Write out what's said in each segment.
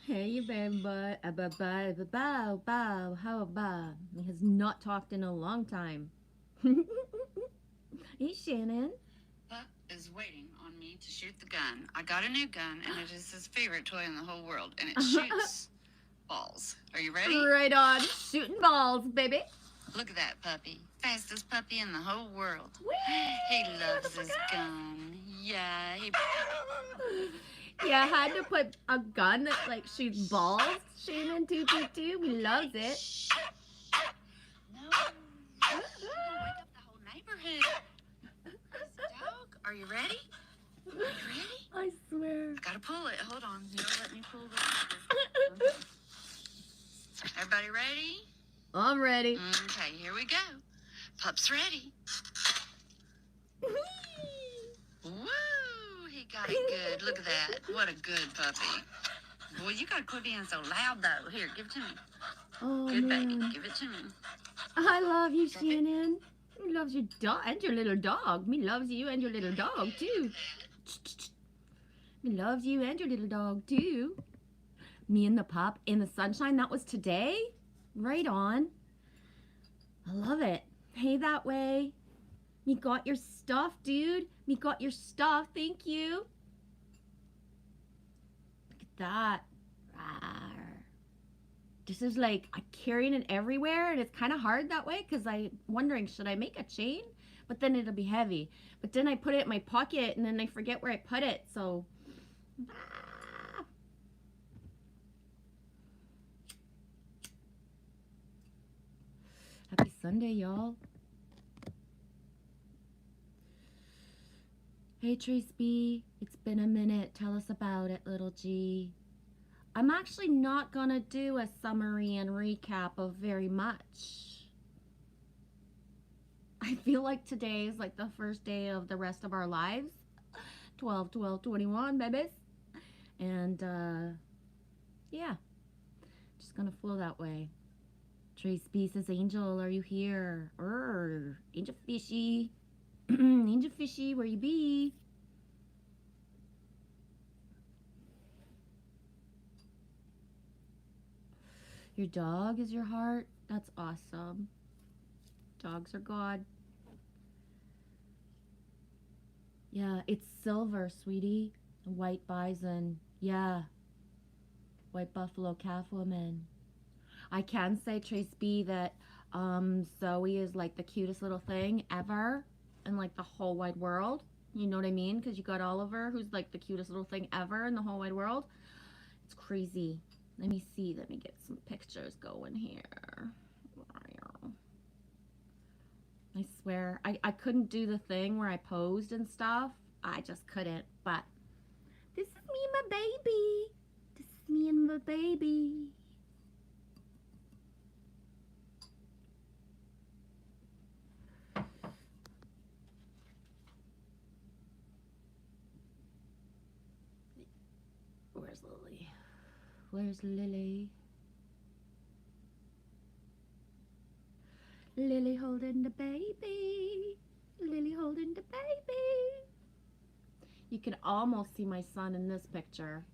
Hey, baby, bow, bow, how about? He has not talked in a long time. Hey, Shannon. Pup is waiting on me to shoot the gun. I got a new gun, and it is his favorite toy in the whole world, and it shoots balls. Are you ready? Right on, shooting balls, baby. Look at that puppy. Fastest puppy in the whole world. Whee! He loves his gun. Yeah, he... Yeah, I had to put a gun that like shoots balls. Shannon 222, we loves it. Shh. No. You're gonna wake up the whole neighborhood. Easy, dog. Are you ready? Are you ready? I swear. I gotta pull it. Hold on. You don't let me pull the... Everybody ready? I'm ready. Okay, here we go. Pup's ready. Woo! He got it good. Look at that. What a good puppy. Boy, you gotta quit being so loud, though. Here, give it to me. Oh, Good man. baby. Give it to me. I love you, Shannon. Me loves your dog and your little dog. Me loves you and your little dog, too. Me loves you and your little dog, too. Me and the pup in the sunshine. That was today? Right on. I love it. Hey, that way. Me got your stuff, dude. Me got your stuff. Thank you. Look at that. Rawr. This is like, I'm carrying it everywhere, and it's kind of hard that way because I'm wondering, should I make a chain? But then it'll be heavy. But then I put it in my pocket, and then I forget where I put it, so... Sunday, y'all. Hey, Trace B. It's been a minute. Tell us about it, little G. I'm actually not gonna do a summary and recap of very much. I feel like today is like the first day of the rest of our lives. 12/12/21, babies. And yeah, just gonna flow that way. Trace B says, Angel, are you here? Angel Fishy. Angel Fishy, where you be? Your dog is your heart? That's awesome. Dogs are God. Yeah, it's silver, sweetie. White bison. Yeah. White buffalo calf woman. I can say, Trace B, that Zoe is like the cutest little thing ever in like the whole wide world. You know what I mean? Because you got Oliver, who's like the cutest little thing ever in the whole wide world. It's crazy. Let me see. Let me get some pictures going here. I swear, I couldn't do the thing where I posed and stuff. I just couldn't. But this is me and my baby. This is me and my baby. Where's Lily? Where's Lily? Lily holding the baby. Lily holding the baby. You can almost see my son in this picture,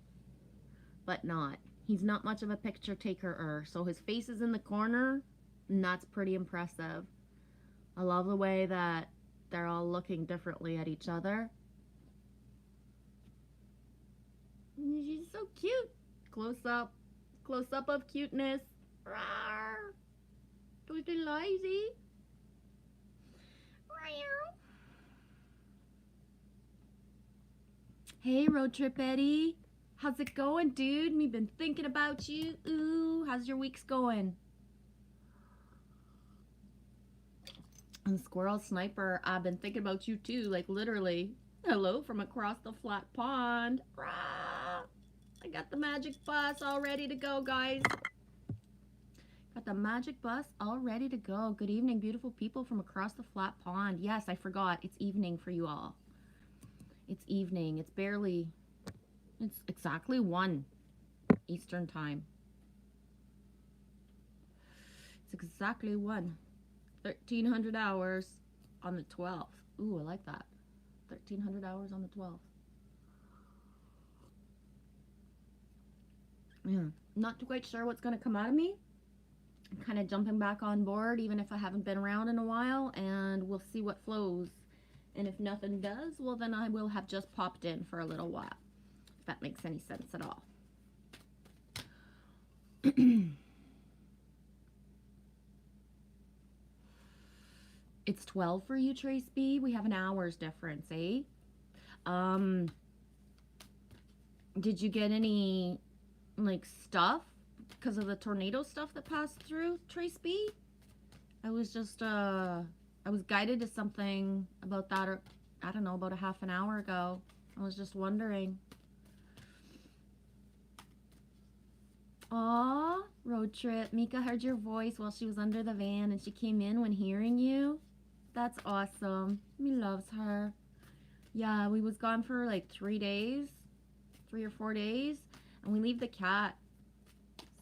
but not. He's not much of a picture taker, so his face is in the corner, and that's pretty impressive. I love the way that they're all looking differently at each other. She's so cute. Close up of cuteness. Rawr. Don't be lazy. Hey, Road Trip Eddie. How's it going, dude? We've been thinking about you. Ooh, how's your weeks going? And Squirrel Sniper, I've been thinking about you too, like literally. Hello from across the flat pond. Rah! I got the magic bus all ready to go, guys. Got the magic bus all ready to go. Good evening, beautiful people from across the flat pond. Yes, I forgot. It's evening for you all. It's evening. It's exactly 1 Eastern time. It's exactly 1. 1,300 hours on the 12th. Ooh, I like that. 1,300 hours on the 12th. Yeah, not quite sure what's going to come out of me. I'm kind of jumping back on board, even if I haven't been around in a while, and we'll see what flows. And if nothing does, well, then I will have just popped in for a little while, if that makes any sense at all. It's 12 for you, Trace B. We have an hour's difference, eh? Did you get any, like, stuff because of the tornado stuff that passed through, Trace B? I was just, I was guided to something about that, or I don't know, about a half an hour ago. I was just wondering. Aw, Road Trip. Mika heard your voice while she was under the van and she came in when hearing you. That's awesome. Me loves her. Yeah, we was gone for like 3 days, 3 or 4 days, and we leave the cat.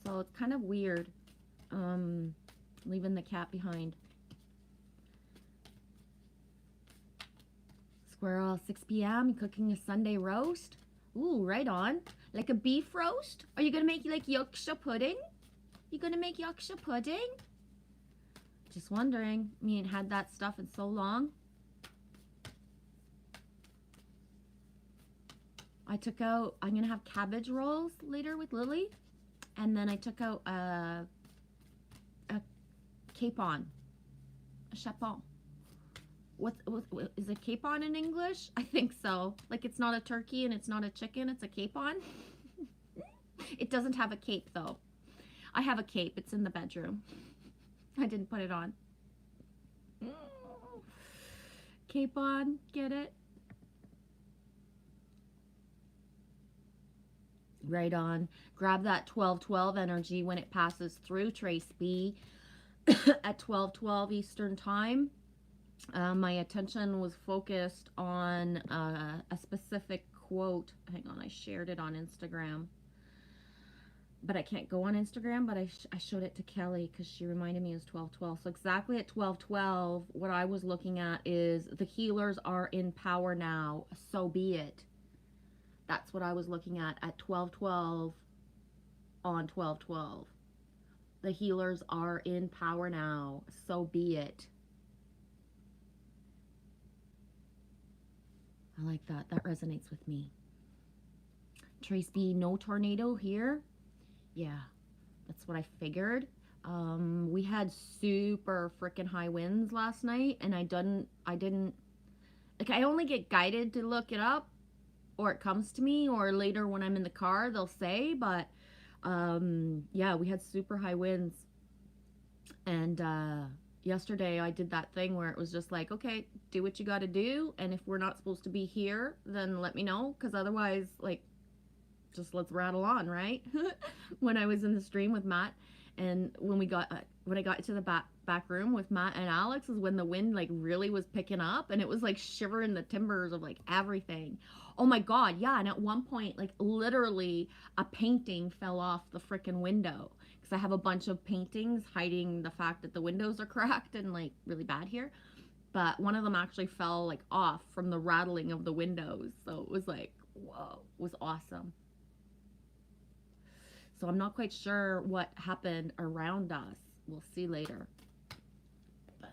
So it's kind of weird, leaving the cat behind. Squirrel, 6 p.m. You cooking a Sunday roast? Ooh, right on. Like a beef roast? Are you gonna make like Yorkshire pudding? You gonna make Yorkshire pudding? Just wondering. Me ain't had that stuff in so long. I took out, I'm gonna have cabbage rolls later with Lily. And then I took out a capon, a chapon. What is a capon in English? I think so. Like, it's not a turkey and it's not a chicken, it's a capon. It doesn't have a cape though. I have a cape, it's in the bedroom. I didn't put it on. Cape on, get it? Right on. Grab that 12-12 energy when it passes through Trace B at 12:12 Eastern Time. My attention was focused on a specific quote. Hang on, I shared it on Instagram. But I can't go on Instagram, but I showed it to Kelly because she reminded me it was 12:12. So exactly at 12:12, what I was looking at is the healers are in power now, so be it. That's what I was looking at 12:12 on 12:12. The healers are in power now, so be it. I like that. That resonates with me. Trace B, no tornado here. Yeah, that's what I figured. We had super freaking high winds last night, and I didn't, like, I only get guided to look it up, or it comes to me, or later when I'm in the car, they'll say, but, yeah, we had super high winds, and, yesterday I did that thing where it was just like, okay, do what you gotta do, and if we're not supposed to be here, then let me know, because otherwise, like, just let's rattle on, right? When I was in the stream with Matt, and when I got to the back room with Matt and Alex, is when the wind like really was picking up, and it was like shivering the timbers of like everything. Oh my god, yeah. And at one point, like literally a painting fell off the freaking window, because I have a bunch of paintings hiding the fact that the windows are cracked and like really bad here. But one of them actually fell like off from the rattling of the windows, so it was like, whoa, it was awesome. So I'm not quite sure what happened around us. We'll see later. But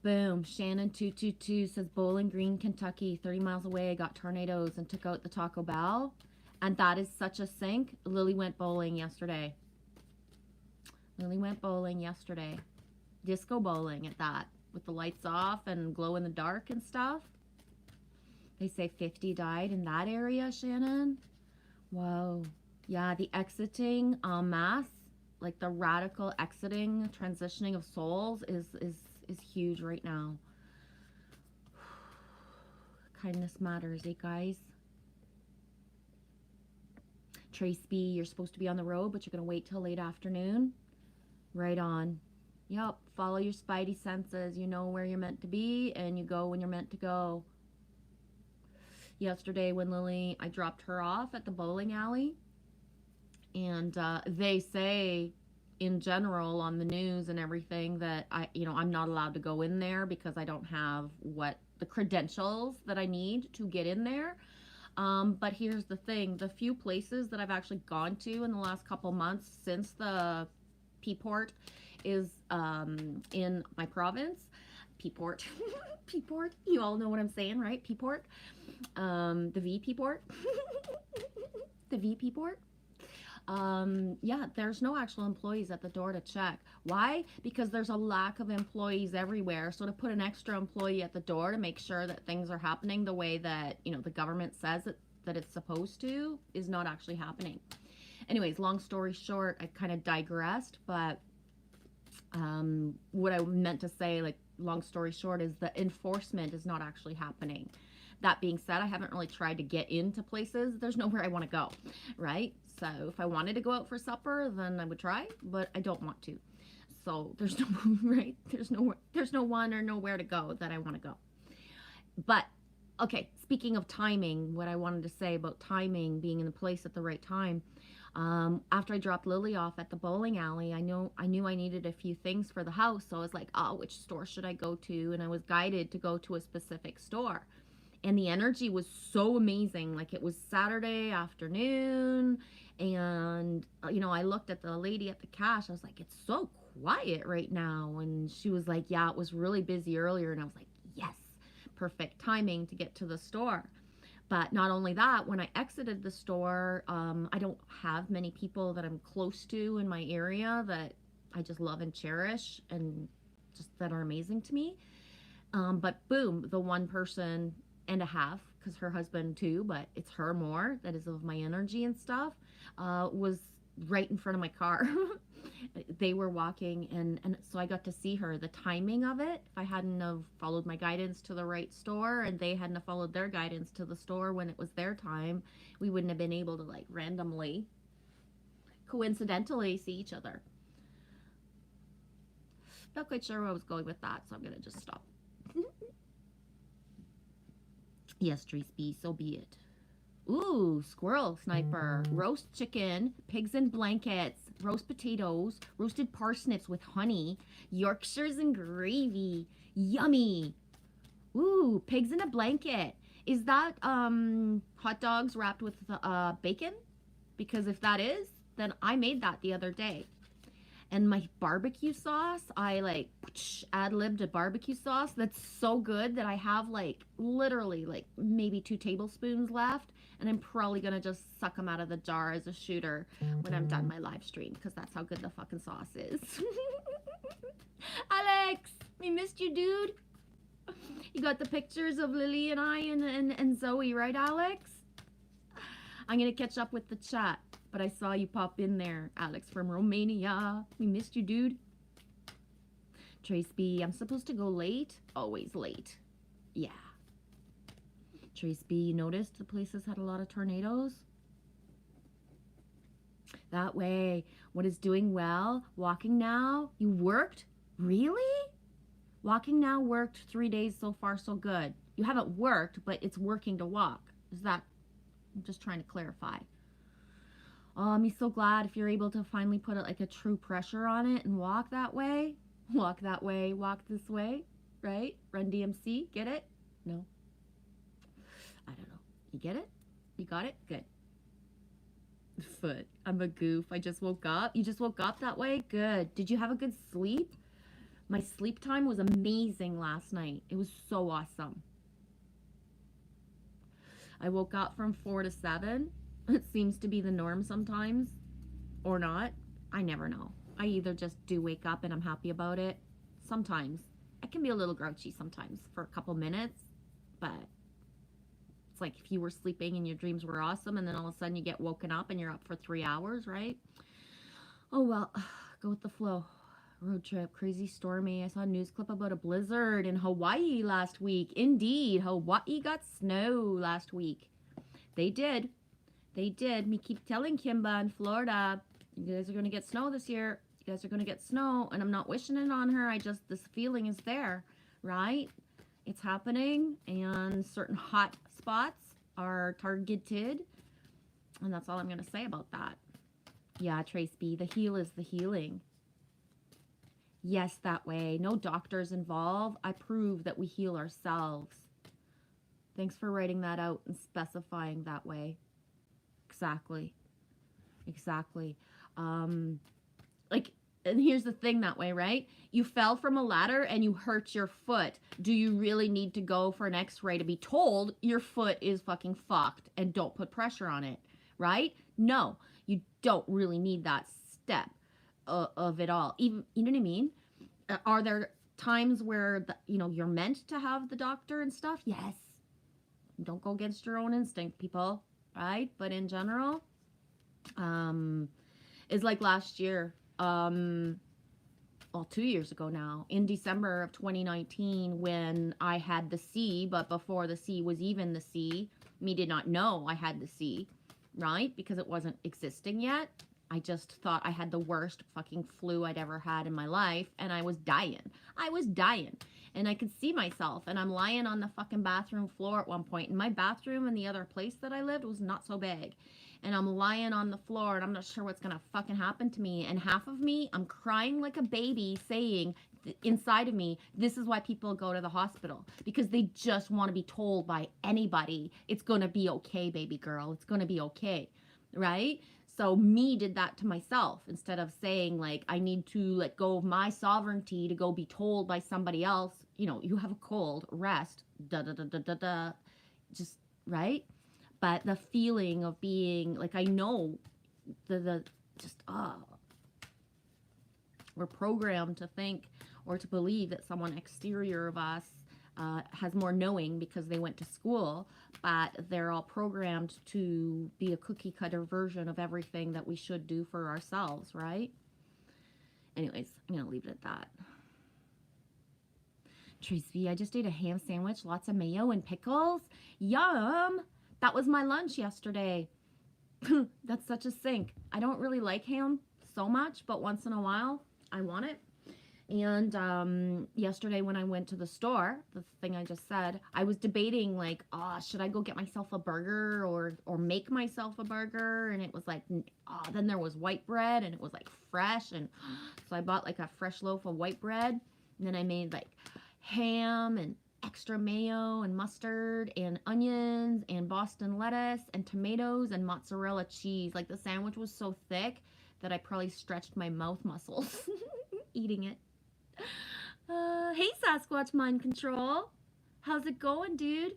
boom. Shannon 222 says Bowling Green, Kentucky, 30 miles away. I got tornadoes and took out the Taco Bell. And that is such a sync. Lily went bowling yesterday. Disco bowling at that, with the lights off and glow in the dark and stuff. They say 50 died in that area, Shannon. Whoa. Yeah, the exiting en masse, like the radical exiting, transitioning of souls is huge right now. Kindness matters, eh, guys? Trace B, you're supposed to be on the road, but you're going to wait till late afternoon. Right on. Yep, follow your spidey senses. You know where you're meant to be, and you go when you're meant to go. Yesterday when Lily, I dropped her off at the bowling alley, and they say in general on the news and everything that I'm not allowed to go in there because I don't have the credentials that I need to get in there. But here's the thing, the few places that I've actually gone to in the last couple months since the P-Port is in my province. P-Port. P-Port. You all know what I'm saying, right? P-Port. The VP port. The VP port. Yeah, there's no actual employees at the door to check. Why? Because there's a lack of employees everywhere. So to put an extra employee at the door to make sure that things are happening the way that, the government says that it's supposed to is not actually happening. Anyways, long story short, I kind of digressed, but what I meant to say, like, long story short, is the enforcement is not actually happening. That being said, I haven't really tried to get into places. There's nowhere I want to go, right? So if I wanted to go out for supper, then I would try, but I don't want to. So there's no, right? There's no one or nowhere to go that I want to go. But, okay, speaking of timing, what I wanted to say about timing, being in the place at the right time, after I dropped Lily off at the bowling alley, I knew I needed a few things for the house. So I was like, oh, which store should I go to? And I was guided to go to a specific store. And the energy was so amazing. Like, it was Saturday afternoon, and I looked at the lady at the cash. I was like, it's so quiet right now. And she was like, yeah, it was really busy earlier. And I was like, yes, perfect timing to get to the store. But not only that, when I exited the store, I don't have many people that I'm close to in my area that I just love and cherish and just that are amazing to me. But boom, the one person and a half, because her husband too, but it's her more that is of my energy and stuff, was right in front of my car. They were walking, and so I got to see her. The timing of it, if I hadn't have followed my guidance to the right store and they hadn't have followed their guidance to the store when it was their time, we wouldn't have been able to like randomly, coincidentally see each other. Not quite sure where I was going with that, so I'm gonna just stop. Yes, Trace B, so be it. Ooh, squirrel sniper, roast chicken, pigs in blankets, roast potatoes, roasted parsnips with honey, Yorkshires and gravy. Yummy. Ooh, pigs in a blanket. Is that hot dogs wrapped with bacon? Because if that is, then I made that the other day. And my barbecue sauce, I like ad-libbed a barbecue sauce that's so good that I have like literally like maybe 2 tablespoons left, and I'm probably gonna just suck them out of the jar as a shooter when I'm done my live stream, because that's how good the fucking sauce is. Alex, we missed you, dude. You got the pictures of Lily and I and Zoe, right, Alex? I'm gonna catch up with the chat. But I saw you pop in there, Alex from Romania. We missed you, dude. Trace B, I'm supposed to go late? Always late. Yeah. Trace B, you noticed the places had a lot of tornadoes? That way. What is doing well? Walking now? You worked? Really? Walking now worked 3 days so far, so good. You haven't worked, but it's working to walk. Is that... I'm just trying to clarify. I'm so glad if you're able to finally put like a true pressure on it and walk that way. Walk that way, walk this way, right? Run DMC, get it? No. I don't know. You get it? You got it? Good. Foot. I'm a goof. I just woke up. You just woke up that way? Good. Did you have a good sleep? My sleep time was amazing last night. It was so awesome. I woke up from 4 to 7. It seems to be the norm sometimes, or not. I never know. I either just do wake up and I'm happy about it. Sometimes. I can be a little grouchy sometimes for a couple minutes, but it's like if you were sleeping and your dreams were awesome and then all of a sudden you get woken up and you're up for 3 hours, right? Oh well, go with the flow. Road trip, crazy stormy. I saw a news clip about a blizzard in Hawaii last week. Indeed, Hawaii got snow last week. They did. They did. Me keep telling Kimba in Florida, you guys are going to get snow this year. You guys are going to get snow. And I'm not wishing it on her. This feeling is there, right? It's happening. And certain hot spots are targeted. And that's all I'm going to say about that. Yeah, Trace B, the heal is the healing. Yes, that way. No doctors involved. I prove that we heal ourselves. Thanks for writing that out and specifying that way. Exactly. Exactly. Like, and here's the thing that way, right? You fell from a ladder and you hurt your foot. Do you really need to go for an x-ray to be told your foot is fucking fucked and don't put pressure on it, right? No, you don't really need that step of it all. Even, you know what I mean? Are there times where, you're meant to have the doctor and stuff? Yes. Don't go against your own instinct, people. Right? But in general, it's like last year, well, 2 years ago now, in December of 2019, when I had the C, but before the C was even the C, me did not know I had the C, right? Because it wasn't existing yet. I just thought I had the worst fucking flu I'd ever had in my life, and I was dying. I was dying. And I could see myself, and I'm lying on the fucking bathroom floor at one point. And my bathroom in the other place that I lived was not so big. And I'm lying on the floor, and I'm not sure what's gonna fucking happen to me. And half of me, I'm crying like a baby, saying inside of me, this is why people go to the hospital. Because they just want to be told by anybody, it's gonna be okay, baby girl. It's gonna be okay, right? So me did that to myself instead of saying like, I need to let go of my sovereignty to go be told by somebody else, you have a cold, rest, just, right? But the feeling of being like, I know we're programmed to think or to believe that someone exterior of us has more knowing because they went to school, but they're all programmed to be a cookie cutter version of everything that we should do for ourselves, right? Anyways, I'm going to leave it at that. Tracy, I just ate a ham sandwich, lots of mayo and pickles. Yum! That was my lunch yesterday. That's such a sink. I don't really like ham so much, but once in a while, I want it. And yesterday when I went to the store, the thing I just said, I was debating like, should I go get myself a burger or make myself a burger? And it was like, then there was white bread and it was like fresh. And so I bought like a fresh loaf of white bread. And then I made like ham and extra mayo and mustard and onions and Boston lettuce and tomatoes and mozzarella cheese. Like the sandwich was so thick that I probably stretched my mouth muscles eating it. Hey Sasquatch Mind Control, how's it going, dude?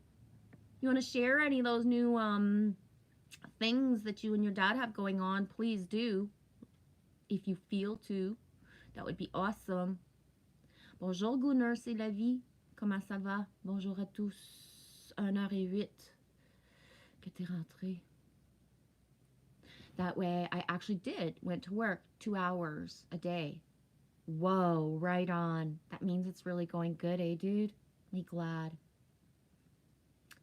You want to share any of those new things that you and your dad have going on? Please do, if you feel to. That would be awesome. Bonjour Gunnar, c'est la vie. Comment ça va? Bonjour à tous. 1h08 que t'es rentré. That way I actually went to work 2 hours a day. Whoa, right on. That means it's really going good, eh, dude? Me glad.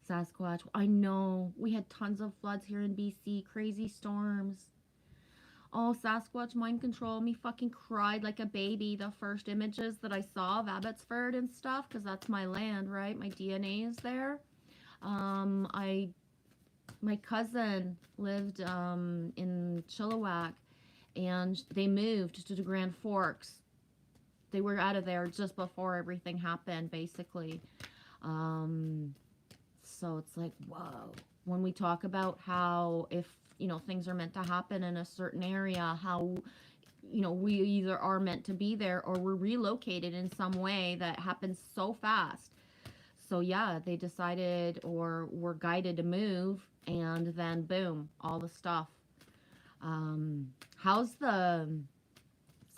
Sasquatch, I know. We had tons of floods here in BC. Crazy storms. Oh, Sasquatch Mind Control. Me fucking cried like a baby the first images that I saw of Abbotsford and stuff, because that's my land, right? My DNA is there. My cousin lived in Chilliwack, and they moved to the Grand Forks. They were out of there just before everything happened, basically. So it's like, whoa. When we talk about how if, things are meant to happen in a certain area, how, we either are meant to be there or we're relocated in some way that happens so fast. So yeah, they decided or were guided to move, and then boom, all the stuff. How's the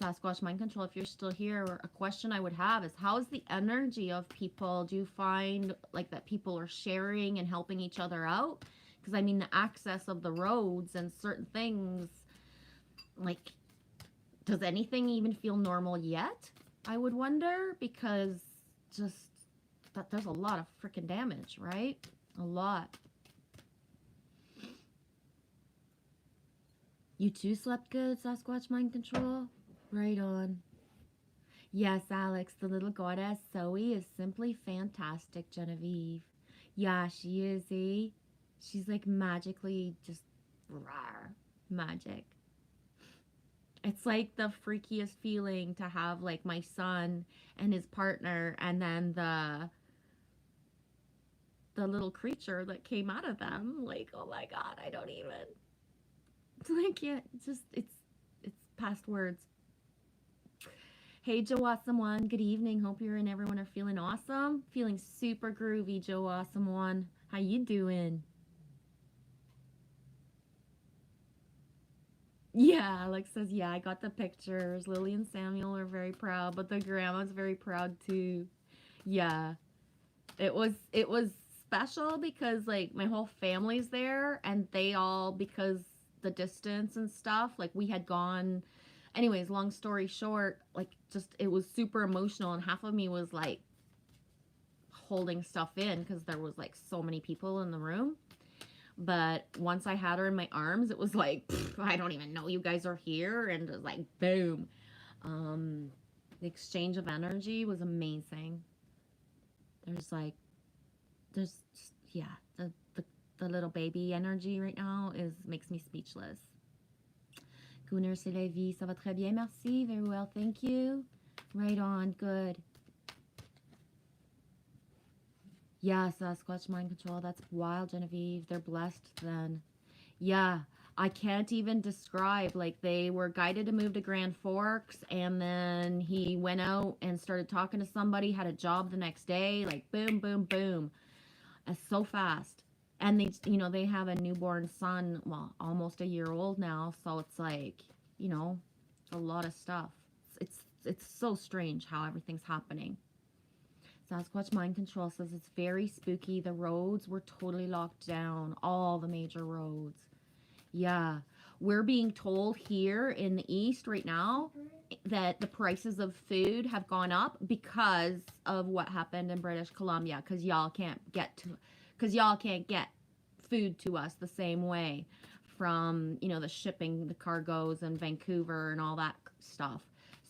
Sasquatch Mind Control, if you're still here, a question I would have is, how's the energy of people? Do you find like that people are sharing and helping each other out? Because I mean, the access of the roads and certain things, like, does anything even feel normal yet? I would wonder, because just that there's a lot of freaking damage, right? A lot. You too slept good, Sasquatch Mind Control? Right on. Yes, Alex, the little goddess Zoe is simply fantastic, Genevieve. Yeah, she is, eh? She's like magically just rawr, magic. It's like the freakiest feeling to have like my son and his partner, and then the little creature that came out of them. Like, oh my God, I don't even. Like, yeah, it's past words. Hey, Joe Awesome One. Good evening. Hope you and everyone are feeling awesome. Feeling super groovy, Joe Awesome One. How you doing? Yeah, Alex says, yeah, I got the pictures. Lily and Samuel are very proud, but the grandma's very proud too. Yeah. It was special because like my whole family's there, and they all, because the distance and stuff, like we had gone. Anyways, long story short, like just it was super emotional, and half of me was like holding stuff in because there was like so many people in the room. But once I had her in my arms, it was like, I don't even know you guys are here, and it was like boom. The exchange of energy was amazing. The little baby energy right now makes me speechless. Gunnar, c'est la vie. Ça va très bien, merci. Very well, thank you. Right on, good. Yeah, Sasquatch Mind Control. That's wild, Genevieve. They're blessed then. Yeah, I can't even describe. Like, they were guided to move to Grand Forks, and then he went out and started talking to somebody, had a job the next day. Like, boom, boom, boom. So fast. And they have a newborn son, well, almost a year old now. So it's like, a lot of stuff. It's so strange how everything's happening. Sasquatch Mind Control says it's very spooky. The roads were totally locked down, all the major roads. Yeah, we're being told here in the East right now that the prices of food have gone up because of what happened in British Columbia. Because y'all can't get food to us the same way from the shipping, the cargoes, and Vancouver and all that stuff.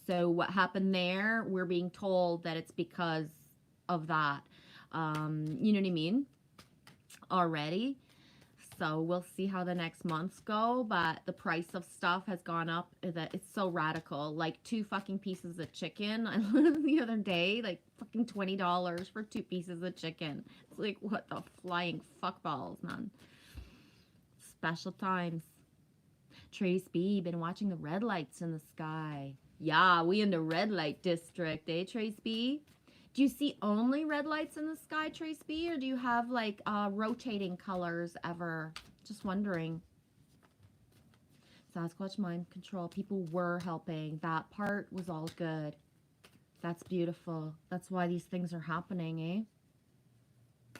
So what happened there? We're being told that it's because of that. You know what I mean? Already. So we'll see how the next months go, but the price of stuff has gone up. That it's so radical. Like 2 fucking pieces of chicken. I learned the other day, like fucking $20 for 2 pieces of chicken. It's like, what the flying fuck balls, man. Special times. Trace B, been watching the red lights in the sky. Yeah, we in the red light district, eh, Trace B? Do you see only red lights in the sky, Trace B, or do you have like rotating colors ever? Just wondering. Sasquatch Mind Control. People were helping. That part was all good. That's beautiful. That's why these things are happening, eh?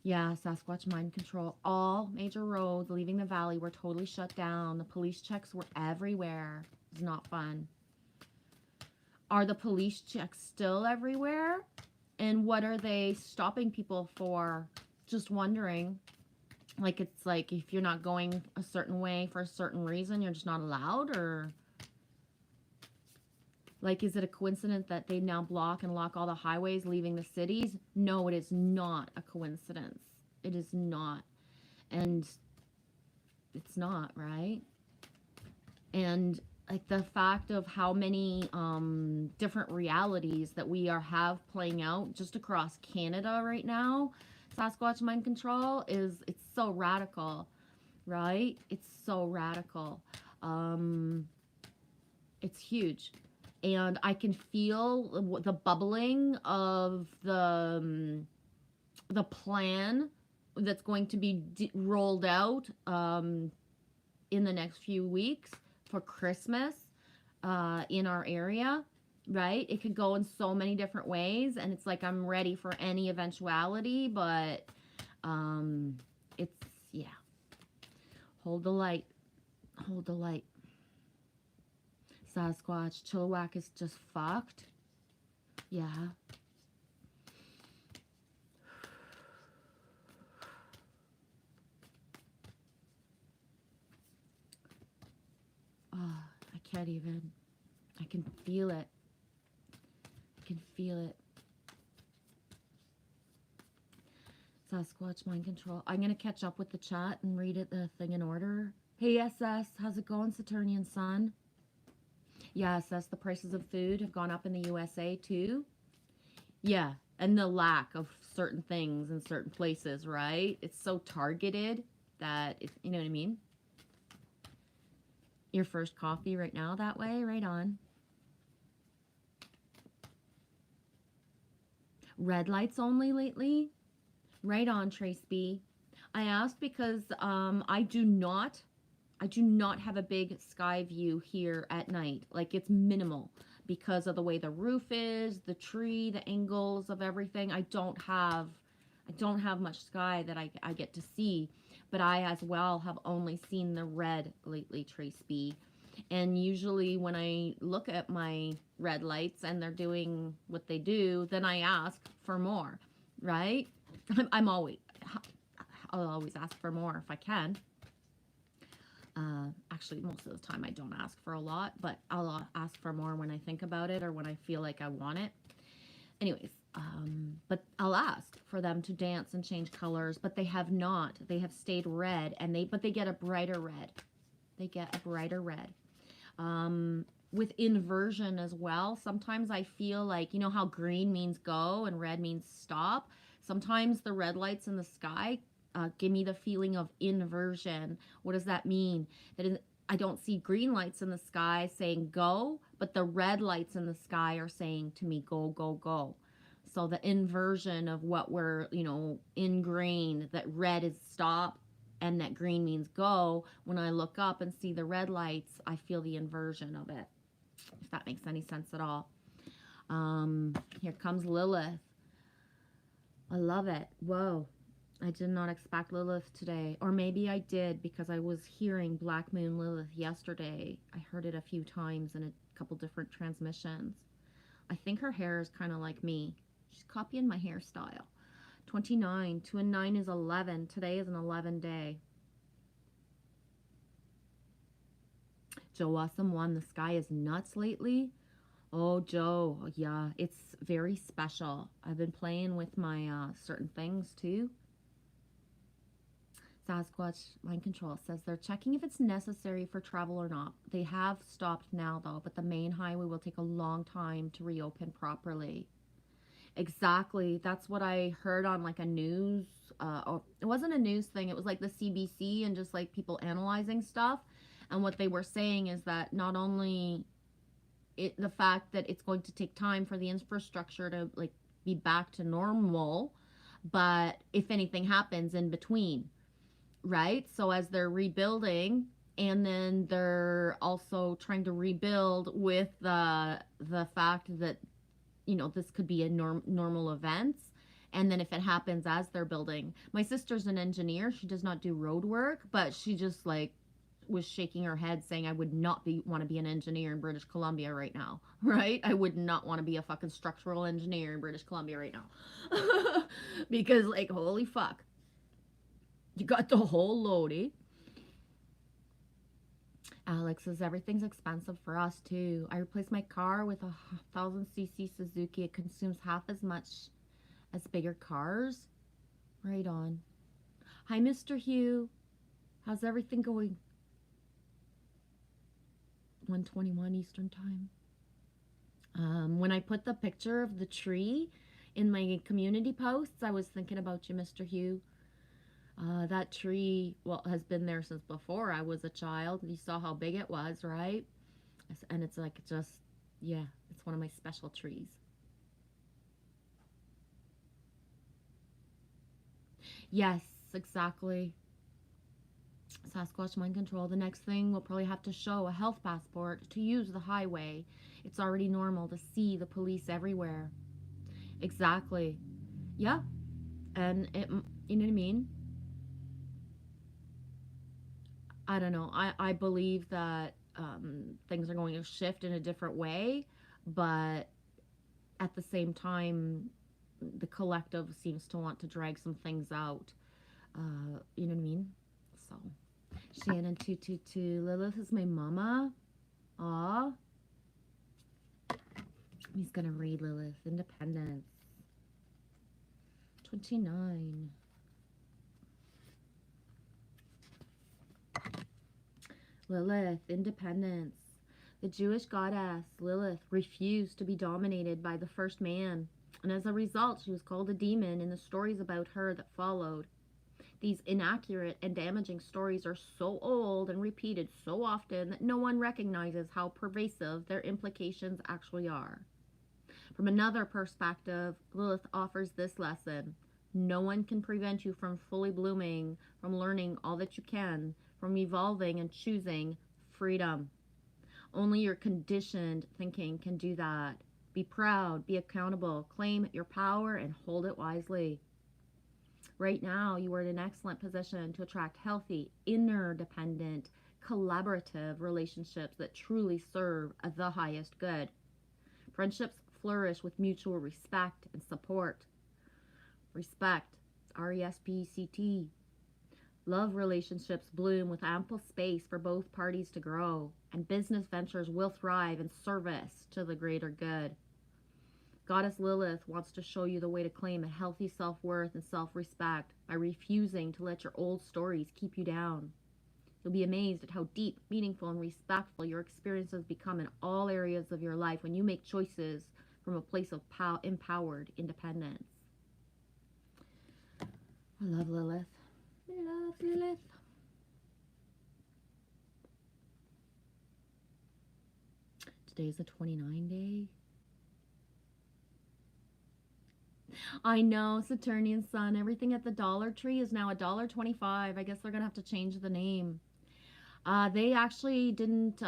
Yeah, Sasquatch Mind Control. All major roads leaving the valley were totally shut down. The police checks were everywhere. It was not fun. Are the police checks still everywhere? And what are they stopping people for? Just wondering. Like, it's like if you're not going a certain way for a certain reason, you're just not allowed? Or, like, is it a coincidence that they now block and lock all the highways leaving the cities? No, it is not a coincidence. It is not. And it's not, right? And like the fact of how many different realities that we have playing out just across Canada right now, Sasquatch Mind Control, it's so radical, right? It's so radical. It's huge. And I can feel the bubbling of the plan that's going to be rolled out in the next few weeks for Christmas in our area, right? It could go in so many different ways, and it's like I'm ready for any eventuality, but it's, yeah. Hold the light. Hold the light. Sasquatch, Chilliwack is just fucked. Yeah. Oh, I can't even. I can feel it. I can feel it. Sasquatch Mind Control. I'm going to catch up with the chat and read the thing in order. Hey, SS. How's it going, Saturnian Sun? Yeah, SS. The prices of food have gone up in the USA, too. Yeah, and the lack of certain things in certain places, right? It's so targeted that, you know what I mean? Your first coffee right now that way? Right on. Red lights only lately? Right on, Trace B. I asked because I do not have a big sky view here at night. Like, it's minimal because of the way the roof is, the tree, the angles of everything. I don't have much sky that I get to see, but I as well have only seen the red lately, Trace B. And usually when I look at my red lights and they're doing what they do, then I ask for more, right? I'll always ask for more if I can. Actually, most of the time I don't ask for a lot, but I'll ask for more when I think about it or when I feel like I want it. Anyways, but I'll ask for them to dance and change colors, but they have not. They have stayed red, but they get a brighter red. They get a brighter red. With inversion as well, sometimes I feel like, you know how green means go and red means stop? Sometimes the red lights in the sky give me the feeling of inversion. What does that mean? I don't see green lights in the sky saying go, but the red lights in the sky are saying to me, go, go, go. So the inversion of what we're, in green, that red is stop and that green means go. When I look up and see the red lights, I feel the inversion of it, if that makes any sense at all. Here comes Lilith. I love it. Whoa. I did not expect Lilith today. Or maybe I did because I was hearing Black Moon Lilith yesterday. I heard it a few times in a couple different transmissions. I think her hair is kind of like me. She's copying my hairstyle. 29. 2 and 9 is 11. Today is an 11 day. Joe Awesome 1. The sky is nuts lately. Oh, Joe. Yeah, it's very special. I've been playing with my certain things too. Sasquatch Mind Control says they're checking if it's necessary for travel or not. They have stopped now though, but the main highway will take a long time to reopen properly. Exactly. That's what I heard on like a news, it wasn't a news thing. It was like the CBC and just like people analyzing stuff. And what they were saying is that not only the fact that it's going to take time for the infrastructure to like be back to normal, but if anything happens in between, right? So as they're rebuilding, and then they're also trying to rebuild with the fact that, you know, this could be a normal events. And then if it happens as they're building, my sister's an engineer. She does not do road work, but she just like was shaking her head saying, I would not want to be an engineer in British Columbia right now, right? I would not want to be a fucking structural engineer in British Columbia right now. Because like, holy fuck. You got the whole loady. Alex says everything's expensive for us too. I replaced my car with a 1000cc Suzuki. It consumes half as much as bigger cars. Right on. Hi, Mr. Hugh. How's everything going? 1:21 Eastern time. When I put the picture of the tree in my community posts, I was thinking about you, Mr. Hugh. That tree, well, has been there since before I was a child. You saw how big it was, right? And it's like just, yeah, it's one of my special trees. Yes, exactly. Sasquatch Mind Control. The next thing we'll probably have to show a health passport to use the highway. It's already normal to see the police everywhere. Exactly. Yeah. And it, you know what I mean? I don't know. I believe that things are going to shift in a different way, but at the same time, the collective seems to want to drag some things out. You know what I mean? So, Shannon 222. Lilith is my mama. Aw. He's gonna read Lilith. Independence. 29. Lilith, independence. The Jewish goddess, Lilith, refused to be dominated by the first man, and as a result, she was called a demon in the stories about her that followed. These inaccurate and damaging stories are so old and repeated so often that no one recognizes how pervasive their implications actually are. From another perspective, Lilith offers this lesson. No one can prevent you from fully blooming, from learning all that you can, from evolving and choosing freedom. Only your conditioned thinking can do that. Be proud, be accountable, claim your power, and hold it wisely. Right now, you are in an excellent position to attract healthy, interdependent, collaborative relationships that truly serve the highest good. Friendships flourish with mutual respect and support. Respect, RESPECT. Love relationships bloom with ample space for both parties to grow, and business ventures will thrive in service to the greater good. Goddess Lilith wants to show you the way to claim a healthy self-worth and self-respect by refusing to let your old stories keep you down. You'll be amazed at how deep, meaningful, and respectful your experiences become in all areas of your life when you make choices from a place of empowered independence. I love Lilith. I love Lilith. Today's the 29 day. I know, Saturnian Sun. Everything at the Dollar Tree is now $1.25. I guess they're going to have to change the name. They actually didn't.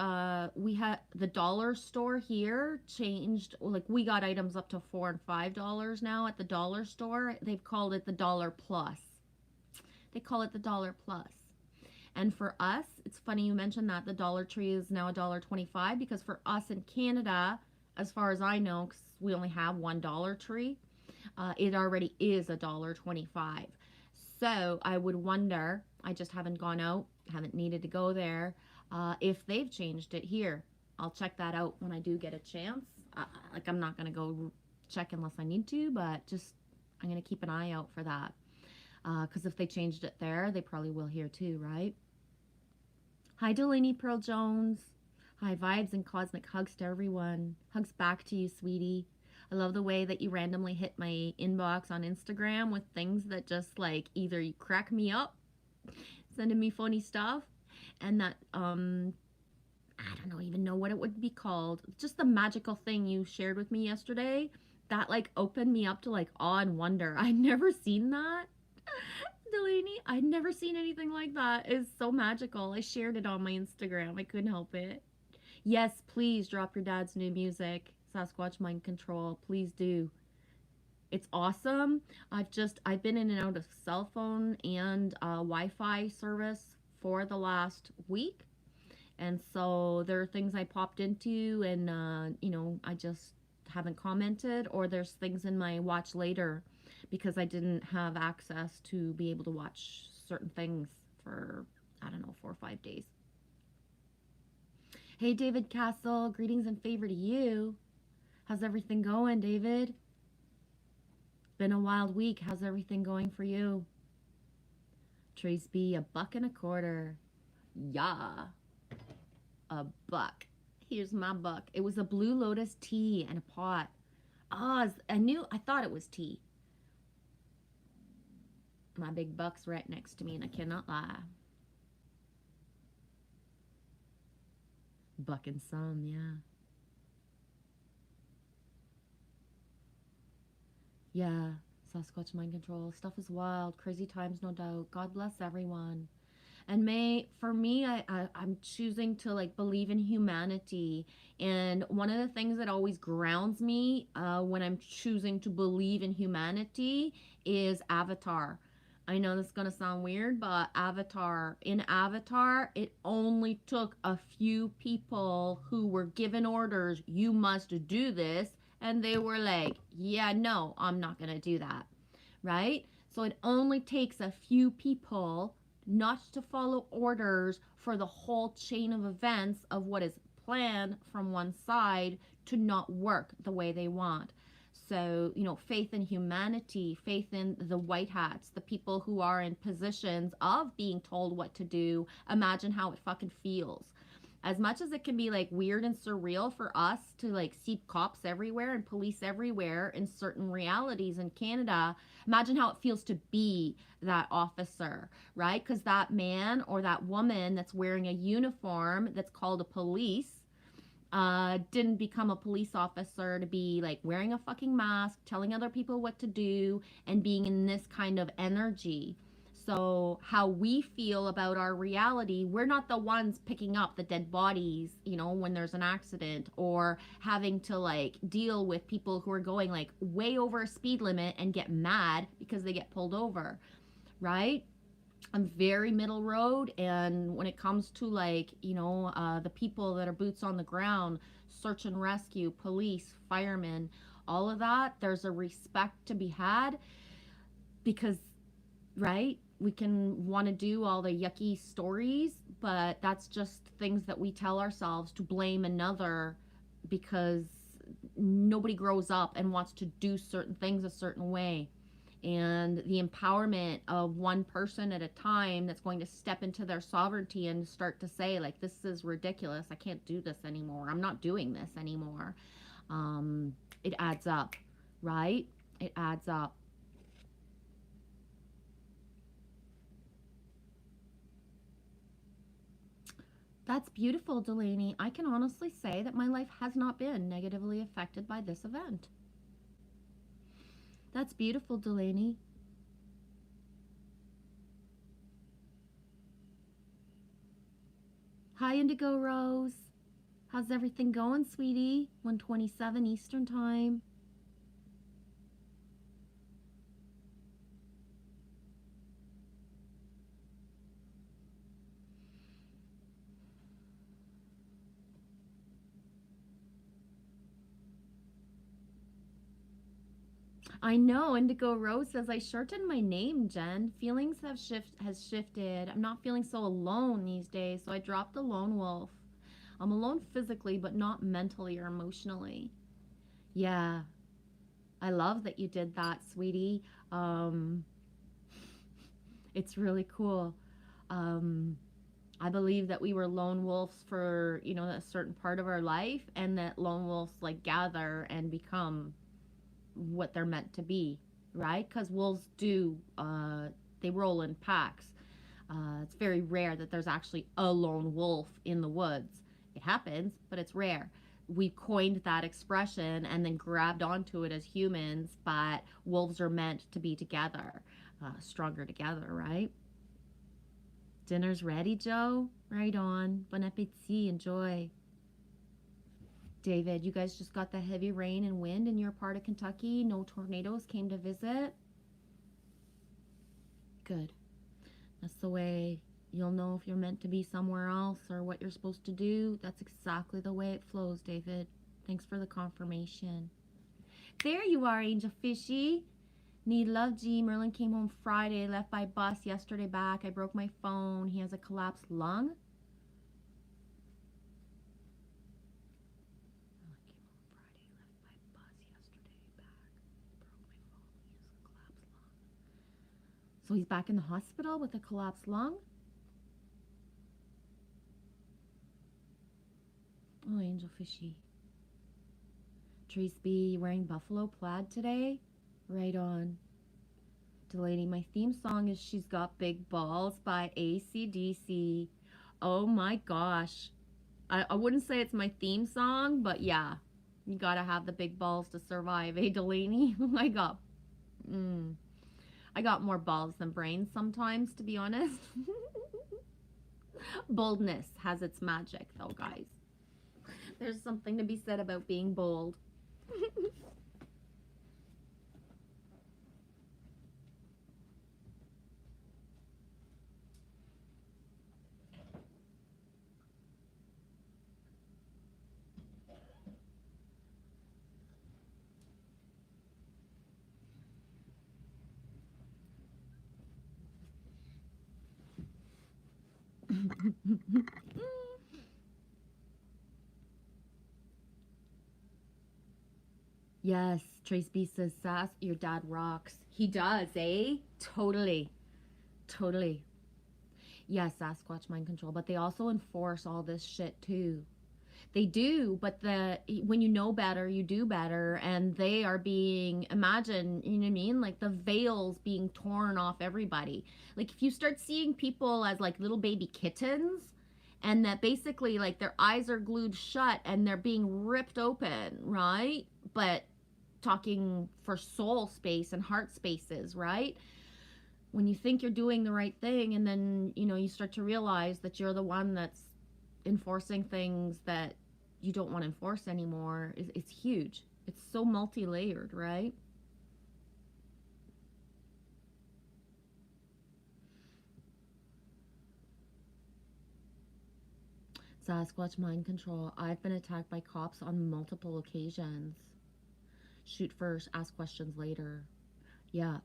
We had the dollar store here changed. Like we got items up to $4 and $5 now at the dollar store. They've called it the Dollar Plus. They call it the Dollar Plus. And for us, it's funny you mentioned that the Dollar Tree is now $1.25 because for us in Canada, as far as I know, because we only have one Dollar Tree, it already is $1.25. So I would wonder, I just haven't gone out, haven't needed to go there, if they've changed it here. I'll check that out when I do get a chance. Like I'm not going to go check unless I need to, but just I'm going to keep an eye out for that. Because if they changed it there, they probably will here too, right? Hi, Delaney Pearl Jones. Hi, vibes and cosmic hugs to everyone. Hugs back to you, sweetie. I love the way that you randomly hit my inbox on Instagram with things that just like either you crack me up, sending me funny stuff, and that I don't know even know what it would be called. Just the magical thing you shared with me yesterday that like opened me up to like awe and wonder. I'd never seen that. Delaney, I'd never seen anything like that. It's so magical. I shared it on my Instagram. I couldn't help it. Yes, please drop your dad's new music, Sasquatch Mind Control. Please do. It's awesome. I've been in and out of cell phone and Wi-Fi service for the last week, and so there are things I popped into, and I just haven't commented, or there's things in my watch later because I didn't have access to be able to watch certain things for, I don't know, 4 or 5 days. Hey, David Castle, greetings and favor to you. How's everything going, David? Been a wild week. How's everything going for you? Trace B, $1.25. Yeah, a buck. Here's my buck. It was a Blue Lotus tea and a pot. I thought it was tea. My big buck's right next to me, and I cannot lie. Buck and some, yeah. Yeah, Sasquatch Mind Control. Stuff is wild. Crazy times, no doubt. God bless everyone. And for me, I'm choosing to like believe in humanity. And one of the things that always grounds me when I'm choosing to believe in humanity is Avatar. I know this is going to sound weird, but in Avatar, it only took a few people who were given orders, you must do this. And they were like, yeah, no, I'm not going to do that. Right? So it only takes a few people not to follow orders for the whole chain of events of what is planned from one side to not work the way they want. So, faith in humanity, faith in the white hats, the people who are in positions of being told what to do. Imagine how it fucking feels. As much as it can be like weird and surreal for us to like see cops everywhere and police everywhere in certain realities in Canada, imagine how it feels to be that officer, right? Because that man or that woman that's wearing a uniform that's called a police didn't become a police officer to be like wearing a fucking mask, telling other people what to do, and being in this kind of energy. So, how we feel about our reality, we're not the ones picking up the dead bodies, when there's an accident, or having to like deal with people who are going like way over a speed limit and get mad because they get pulled over, right? I'm very middle road, and when it comes to like the people that are boots on the ground, search and rescue, police, firemen, all of that, there's a respect to be had because, right, we can want to do all the yucky stories, but that's just things that we tell ourselves to blame another because nobody grows up and wants to do certain things a certain way. And the empowerment of one person at a time that's going to step into their sovereignty and start to say like, this is ridiculous, I can't do this anymore, I'm not doing this anymore. It adds up, right? It adds up. That's beautiful, Delaney. I can honestly say that my life has not been negatively affected by this event. That's beautiful, Delaney. Hi, Indigo Rose. How's everything going, sweetie? 1:27 Eastern Time. I know. Indigo Rose says I shortened my name, Jen. Feelings has shifted. I'm not feeling so alone these days, so I dropped the lone wolf. I'm alone physically, but not mentally or emotionally. Yeah, I love that you did that, sweetie. Um, it's really cool. Um, I believe that we were lone wolves for, a certain part of our life, and that lone wolves like gather and become what they're meant to be, right? Because wolves they roll in packs. It's very rare that there's actually a lone wolf in the woods. It happens, but it's rare. We coined that expression and then grabbed onto it as humans, but wolves are meant to be together, stronger together, right? Dinner's ready, Joe? Right on. Bon appetit. Enjoy. David, you guys just got the heavy rain and wind in your part of Kentucky. No tornadoes came to visit. Good. That's the way you'll know if you're meant to be somewhere else or what you're supposed to do. That's exactly the way it flows, David. Thanks for the confirmation. There you are, Angel Fishy. Need love, G. Merlin came home Friday, left by bus yesterday back. I broke my phone. He has a collapsed lung. So he's back in the hospital with a collapsed lung? Oh, Angel Fishy. Trace B, wearing buffalo plaid today? Right on. Delaney, my theme song is She's Got Big Balls by AC/DC. Oh my gosh. I wouldn't say it's my theme song, but yeah. You gotta have the big balls to survive, eh, Delaney? I got more balls than brains sometimes, to be honest. Boldness has its magic, though, guys. There's something to be said about being bold. Yes, Trace B says, Sass, your dad rocks. He does, eh? Totally. Totally. Yes, Sasquatch mind control, but they also enforce all this shit too. They do, but when you know better, you do better, and they are being, imagine, you know what I mean? Like the veils being torn off everybody. Like if you start seeing people as like little baby kittens, and that basically like their eyes are glued shut and they're being ripped open, right? But talking for soul space and heart spaces, right? When you think you're doing the right thing, and then you start to realize that you're the one that's enforcing things that you don't want to enforce anymore, it's huge. It's so multi-layered, right? Sasquatch mind control. I've been attacked by cops on multiple occasions. Shoot first, ask questions later. Yeah.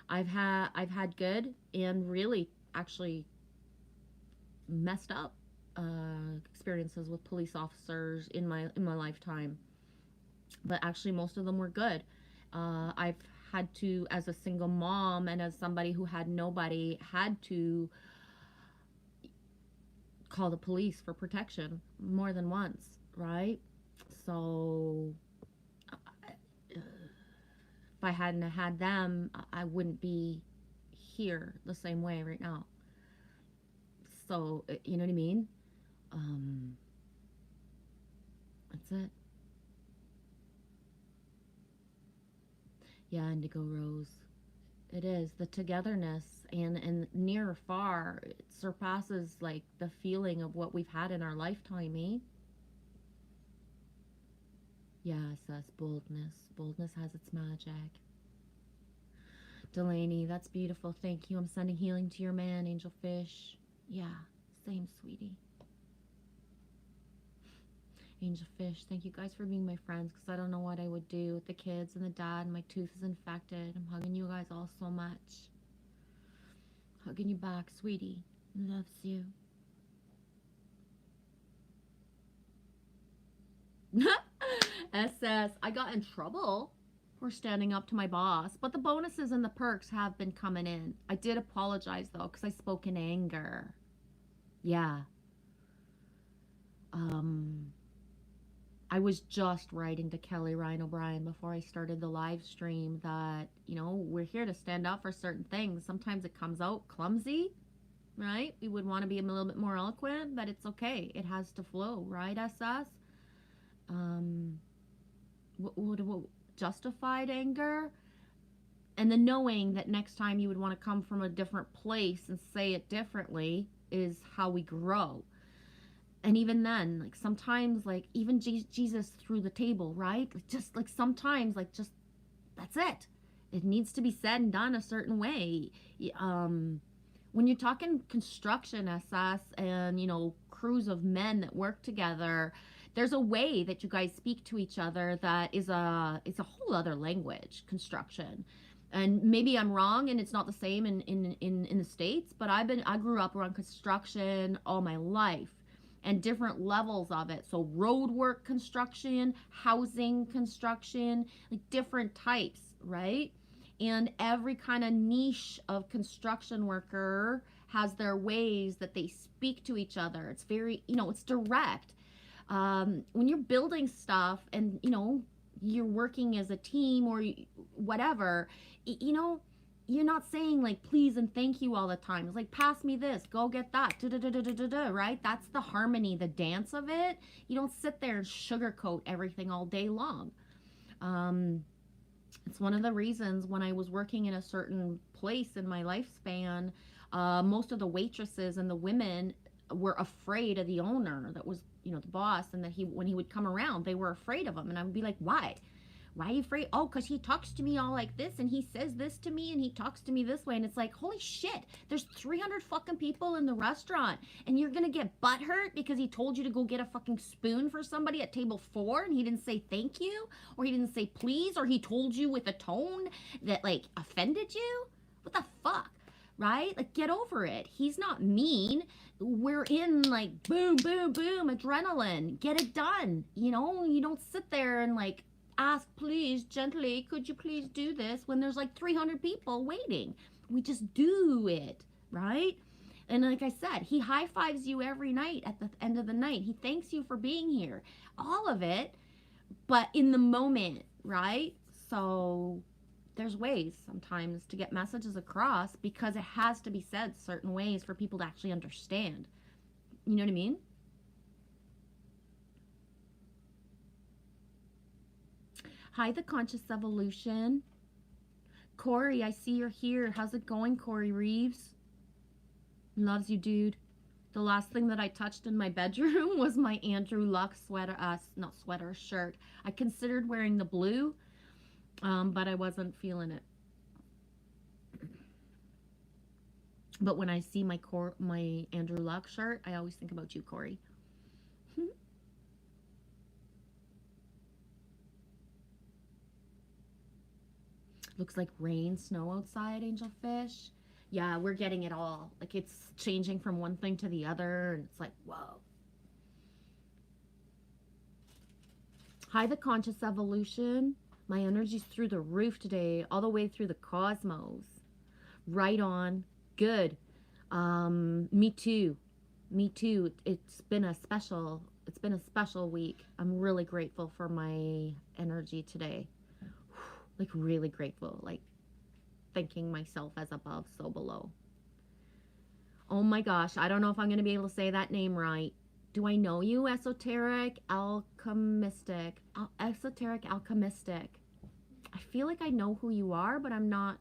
I've had good and really actually messed up experiences with police officers in my lifetime, but actually most of them were good. I've had to, as a single mom and as somebody who had nobody, had to call the police for protection more than once, right? So if I hadn't had them, I wouldn't be here the same way right now. So you know what I mean? That's it. Yeah, Indigo Rose. It is the togetherness, and near or far, it surpasses like the feeling of what we've had in our lifetime, eh? Yes, that's boldness. Boldness has its magic. Delaney, that's beautiful. Thank you. I'm sending healing to your man, Angel Fish. Yeah, same, sweetie. Angel Fish, thank you guys for being my friends, because I don't know what I would do with the kids and the dad. My tooth is infected. I'm hugging you guys all so much. Hugging you back, sweetie. Loves you. SS, I got in trouble for standing up to my boss, but the bonuses and the perks have been coming in. I did apologize though, because I spoke in anger. Yeah. I was just writing to Kelly Ryan O'Brien before I started the live stream that, we're here to stand up for certain things. Sometimes it comes out clumsy, right? We would want to be a little bit more eloquent, but it's okay. It has to flow, right, SS? What justified anger? And the knowing that next time you would want to come from a different place and say it differently is how we grow. And even then, like sometimes, like even Jesus through the table, right? Just like sometimes, like just that's it. It needs to be said and done a certain way. When you're talking construction, SS, and crews of men that work together, there's a way that you guys speak to each other that is it's a whole other language, construction. And maybe I'm wrong and it's not the same in the States, but I grew up around construction all my life and different levels of it. So road work construction, housing construction, like different types, right? And every kind of niche of construction worker has their ways that they speak to each other. It's very, it's direct. When you're building stuff and, you're working as a team or whatever, you're not saying like please and thank you all the time. It's like pass me this, go get that, right? That's the harmony, the dance of it. You don't sit there and sugarcoat everything all day long. It's one of the reasons when I was working in a certain place in my lifespan, most of the waitresses and the women were afraid of the owner that was, the boss, and that when he would come around, they were afraid of him. And I would be like, why are you afraid? Oh, because he talks to me all like this, and he says this to me, and he talks to me this way. And it's like, holy shit, there's 300 fucking people in the restaurant, and you're gonna get butthurt because he told you to go get a fucking spoon for somebody at table 4, and he didn't say thank you, or he didn't say please, or he told you with a tone that like offended you? What the fuck? Right? Like, get over it. He's not mean. We're in like boom, boom, boom, adrenaline. Get it done. You don't sit there and like ask, please, gently, could you please do this when there's like 300 people waiting. We just do it, right? And like I said, he high fives you every night at the end of the night. He thanks you for being here. All of it, but in the moment, right? So there's ways sometimes to get messages across because it has to be said certain ways for people to actually understand. You know what I mean? Hi, The Conscious Evolution. Corey, I see you're here. How's it going, Corey Reeves? Loves you, dude. The last thing that I touched in my bedroom was my Andrew Luck shirt. I considered wearing the blue, but I wasn't feeling it. But when I see my Andrew Luck shirt, I always think about you, Corey. Looks like rain, snow outside, Angel Fish. Yeah, we're getting it all. Like, it's changing from one thing to the other, and it's like, whoa. Hi, The Conscious Evolution. My energy's through the roof today, all the way through the cosmos. Right on. Good. Me too. It's been a special week. I'm really grateful for my energy today. Like, really grateful. Like, thinking myself as above, so below. Oh my gosh, I don't know if I'm going to be able to say that name right. Do I know you, Esoteric Alchemistic? Esoteric Alchemistic. I feel like I know who you are, but I'm not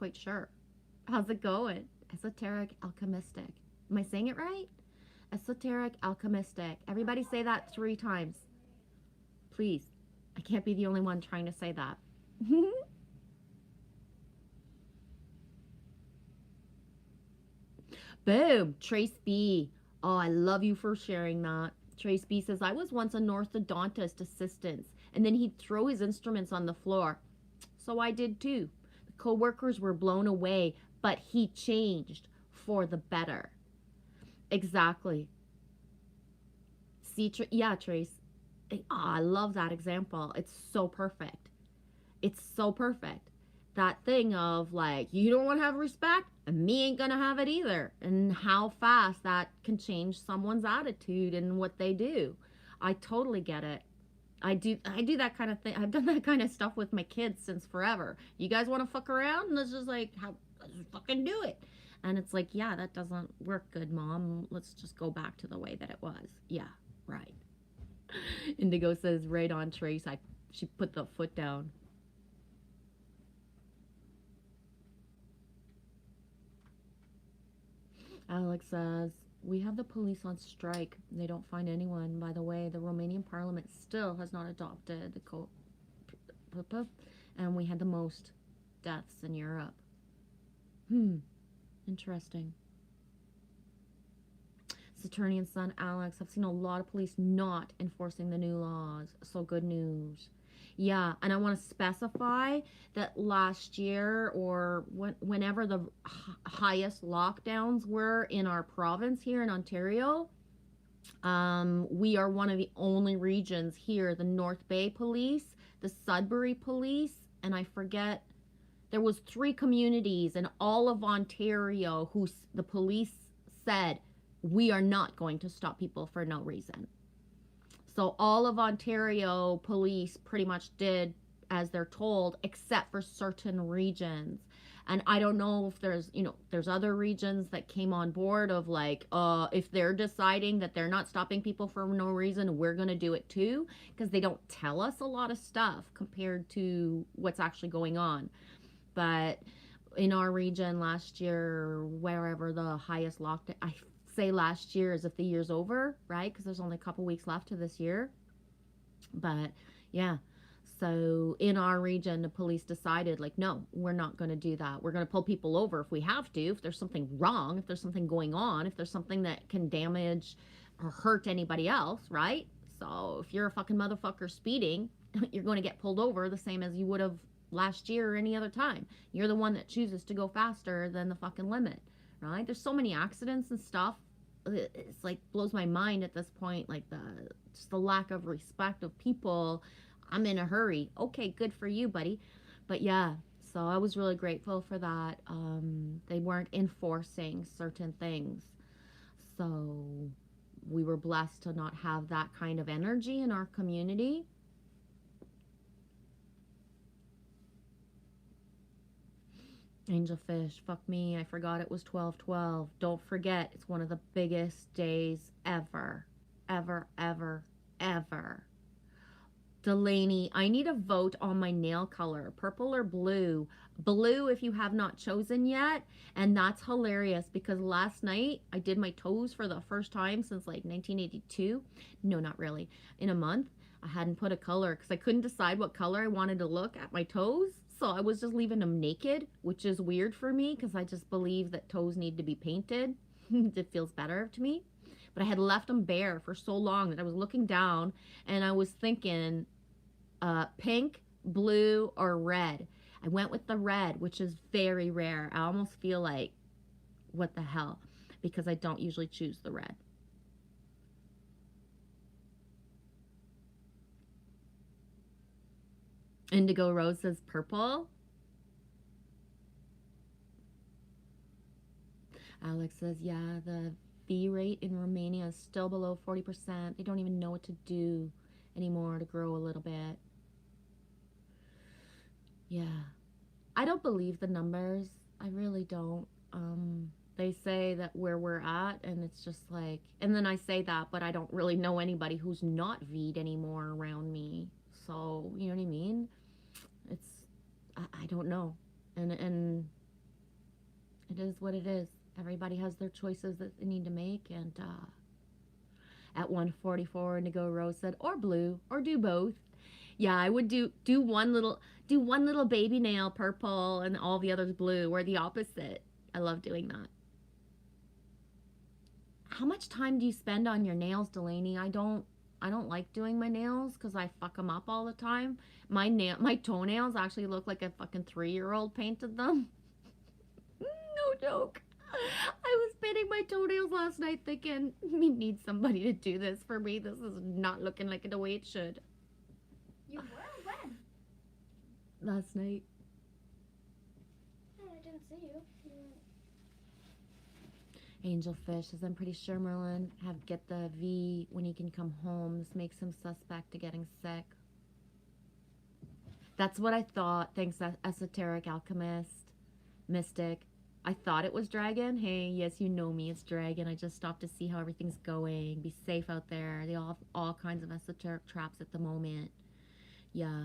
quite sure. How's it going? Esoteric alchemistic. Am I saying it right? Esoteric alchemistic. Everybody say that 3 times. Please. I can't be the only one trying to say that. Boom. Trace B. Oh, I love you for sharing that. Trace B says, I was once an orthodontist assistant, and then he'd throw his instruments on the floor. So I did too. The co-workers were blown away, but he changed for the better. Exactly. See, yeah, Trace. Oh, I love that example. It's so perfect. It's so perfect. That thing of like, you don't want to have respect, and me ain't gonna have it either. And how fast that can change someone's attitude and what they do. I totally get it. I do that kind of thing. I've done that kind of stuff with my kids since forever. You guys want to fuck around? Let's just like, let's just fucking do it. And it's like, yeah, that doesn't work good, Mom. Let's just go back to the way that it was. Yeah, right. Indigo says, right on, Trace. She put the foot down. Alex says, we have the police on strike. They don't find anyone. By the way, the Romanian parliament still has not adopted the code. And we had the most deaths in Europe. Interesting. Saturnian son Alex, I've seen a lot of police not enforcing the new laws. So good news. Yeah, and I want to specify that last year or whenever the highest lockdowns were in our province here in Ontario, we are one of the only regions here, the North Bay Police, the Sudbury Police, and I forget, there was 3 communities in all of Ontario who the police said, we are not going to stop people for no reason. So all of Ontario police pretty much did as they're told, except for certain regions. And I don't know if there's other regions that came on board of like, if they're deciding that they're not stopping people for no reason, we're going to do it too. Because they don't tell us a lot of stuff compared to what's actually going on. But in our region last year, wherever the highest lockdown, I say last year as if the year's over, right? Because there's only a couple weeks left to this year. But yeah, so in our region, the police decided like, no, we're not going to do that. We're going to pull people over if we have to, if there's something wrong, if there's something going on, if there's something that can damage or hurt anybody else, right? So if you're a fucking motherfucker speeding, you're going to get pulled over the same as you would have last year or any other time. You're the one that chooses to go faster than the fucking limit. Right? There's so many accidents and stuff. It's like blows my mind at this point, like just the lack of respect of people. I'm in a hurry. Okay, good for you, buddy. But yeah, so I was really grateful for that. They weren't enforcing certain things. So we were blessed to not have that kind of energy in our community. Angelfish, fuck me, I forgot it was 12/12. Don't forget, it's one of the biggest days ever. Ever, ever, ever. Delaney, I need a vote on my nail color, purple or blue. Blue if you have not chosen yet. And that's hilarious because last night I did my toes for the first time since like 1982. No, not really. In a month. I hadn't put a color because I couldn't decide what color I wanted to look at my toes. So I was just leaving them naked, which is weird for me because I just believe that toes need to be painted. It feels better to me. But I had left them bare for so long that I was looking down and I was thinking pink, blue, or red. I went with the red, which is very rare. I almost feel like, what the hell? Because I don't usually choose the red. Indigo Rose says purple. Alex says, yeah, the V rate in Romania is still below 40%. They don't even know what to do anymore to grow a little bit. Yeah. I don't believe the numbers. I really don't. They say that where we're at, and it's just like, and then I say that, but I don't really know anybody who's not V'd anymore around me. So, you know what I mean? I don't know. And It is what it is. Everybody has their choices that they need to make, and at 1:44, Indigo Rose said, or blue, or do both. Yeah, I would do one little baby nail purple and all the others blue, or the opposite. I love doing that. How much time do you spend on your nails, Delaney? I don't like doing my nails because I fuck them up all the time. My toenails actually look like a fucking 3-year-old painted them. No joke. I was painting my toenails last night thinking, we need somebody to do this for me. This is not looking like the way it should. You were? When? Last night. Oh, I didn't see you. Angelfish says, I'm pretty sure Merlin have get the V when he can come home. This makes him suspect to getting sick. That's what I thought. Thanks, Esoteric Alchemist. Mystic. I thought it was Dragon. Hey, yes, you know me. It's Dragon. I just stopped to see how everything's going. Be safe out there. They all have all kinds of esoteric traps at the moment. Yeah.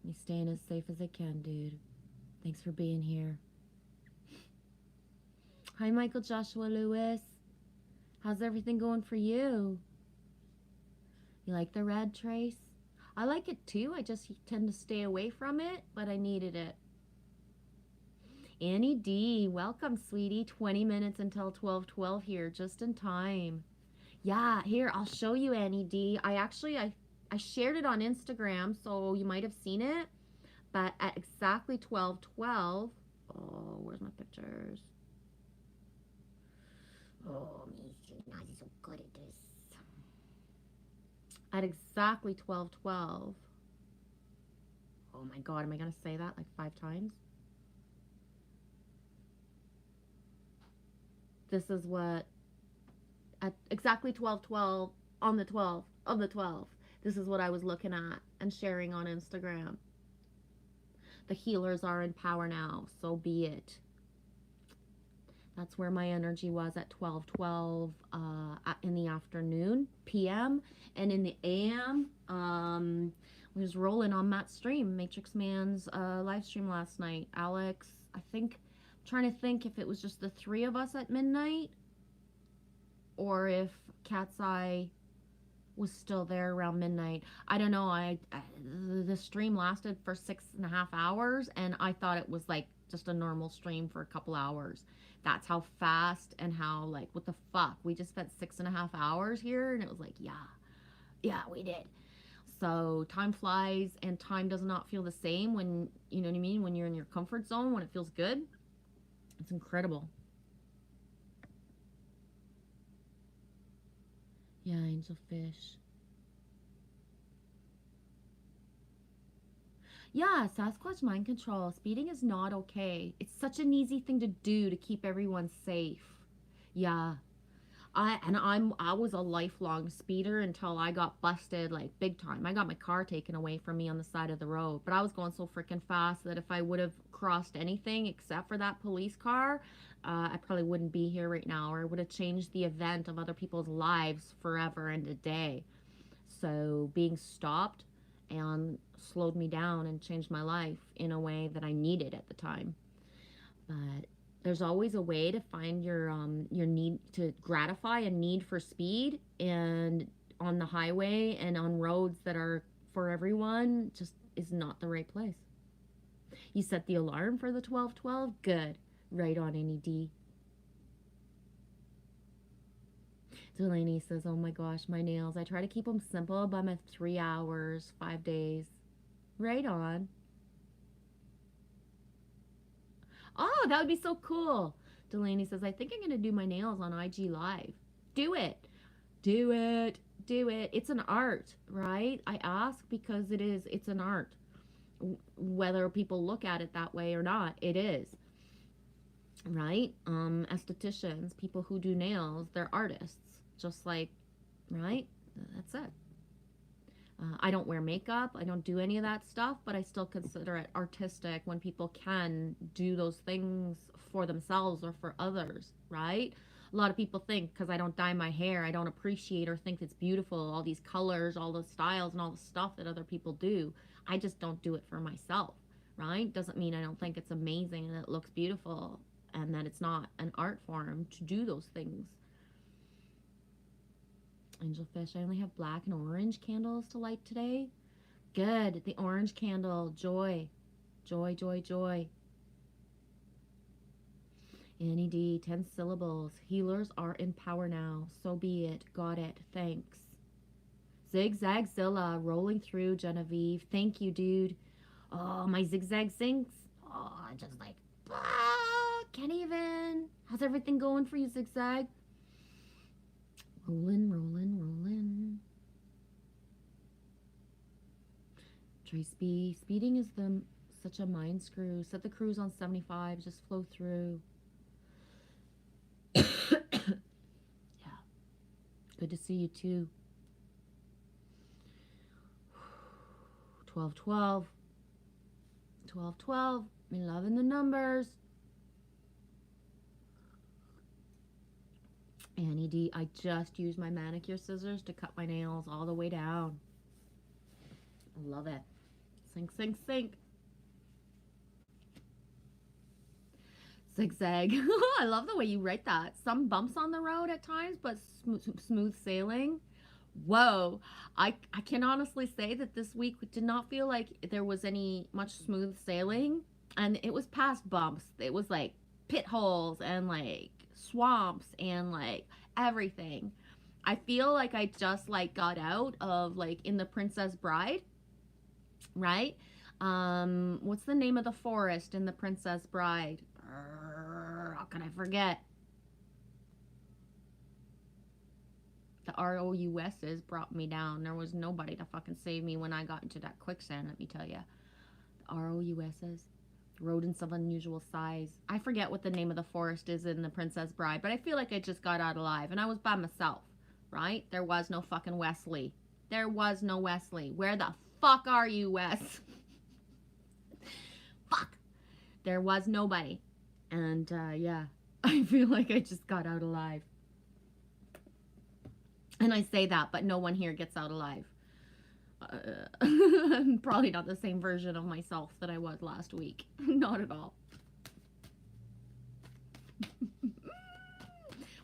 Me staying as safe as I can, dude. Thanks for being here. Hi, Michael Joshua Lewis. How's everything going for you? You like the red, Trace? I like it too. I just tend to stay away from it, but I needed it. Annie D, welcome, sweetie. 20 minutes until 12:12 here, just in time. Yeah, here, I'll show you, Annie D. I shared it on Instagram, so you might have seen it. But at exactly 12:12, oh, where's my pictures? Oh, Nazi's so good at this. At exactly 12:12. Oh my God, am I gonna say that like 5 times? This is what, at exactly 12:12 on the 12th of the 12th, this is what I was looking at and sharing on Instagram. The healers are in power now, so be it. That's where my energy was at 12:12 in the afternoon, PM, and in the AM, we was rolling on Matt's stream, Matrix Man's live stream last night. Alex, I think, trying to think if it was just the 3 of us at midnight or if Cat's Eye was still there around midnight. I don't know. The stream lasted for 6.5 hours, and I thought it was like just a normal stream for a couple hours. That's how fast and how, like, what the fuck? We just spent 6.5 hours here, and it was like, yeah, we did. So time flies, and time does not feel the same when, you know what I mean, when you're in your comfort zone, when it feels good. It's incredible. Yeah, Angelfish. Yeah, Sasquatch mind control. Speeding is not okay. It's such an easy thing to do to keep everyone safe. Yeah. I was a lifelong speeder until I got busted like big time. I got my car taken away from me on the side of the road, but I was going so freaking fast that if I would have crossed anything except for that police car, I probably wouldn't be here right now, or it would have changed the event of other people's lives forever and a day. So being stopped and slowed me down and changed my life in a way that I needed at the time. But there's always a way to find your need to gratify a need for speed, and on the highway and on roads that are for everyone just is not the right place. You set the alarm for the 12:12? Good. Right on, Annie D. Delaney says, oh my gosh, my nails. I try to keep them simple by my 3 hours, 5 days. Right on. Oh, that would be so cool. Delaney says, I think I'm going to do my nails on IG Live. Do it. Do it. Do it. It's an art, right? I ask because it's an art. Whether people look at it that way or not, it is. Right? Estheticians, people who do nails, they're artists. Just like, right? That's it. I don't wear makeup. I don't do any of that stuff, but I still consider it artistic when people can do those things for themselves or for others, right? A lot of people think because I don't dye my hair, I don't appreciate or think it's beautiful, all these colors, all the styles, and all the stuff that other people do. I just don't do it for myself, right? Doesn't mean I don't think it's amazing and it looks beautiful. and that it's not an art form to do those things. Angelfish, I only have black and orange candles to light today. Good. The orange candle. Joy. Joy, joy, joy. Annie D, 10 syllables. Healers are in power now. So be it. Got it. Thanks. Zigzagzilla, rolling through, Genevieve. Thank you, dude. Oh, my zigzag sinks. Oh, just like, can't even. How's everything going for you, Zigzag? Rolling, rolling, rolling. Trace B, speeding is such a mind screw. Set the cruise on 75, just flow through. Yeah. Good to see you too. 1212. 1212. Me loving the numbers. Annie D, I just used my manicure scissors to cut my nails all the way down. I love it. Sink, sink, sink. Zigzag. I love the way you write that. Some bumps on the road at times, but smooth sailing. Whoa. I can honestly say that this week did not feel like there was any much smooth sailing. And it was past bumps. It was like pit holes and like swamps and like everything. I feel like I just like got out of like in The Princess Bride, right? What's the name of the forest in The Princess Bride? How can I forget? The ROUS's brought me down. There was nobody to fucking save me when I got into that quicksand, let me tell you. The ROUS's. Rodents of unusual size. I forget what the name of the forest is in The Princess Bride, but I feel like I just got out alive and I was by myself, right? There was no fucking Wesley. There was no Wesley. Where the fuck are you, Wes? Fuck. There was nobody. And yeah, I feel like I just got out alive. And I say that, but no one here gets out alive. Probably not the same version of myself that I was last week. Not at all.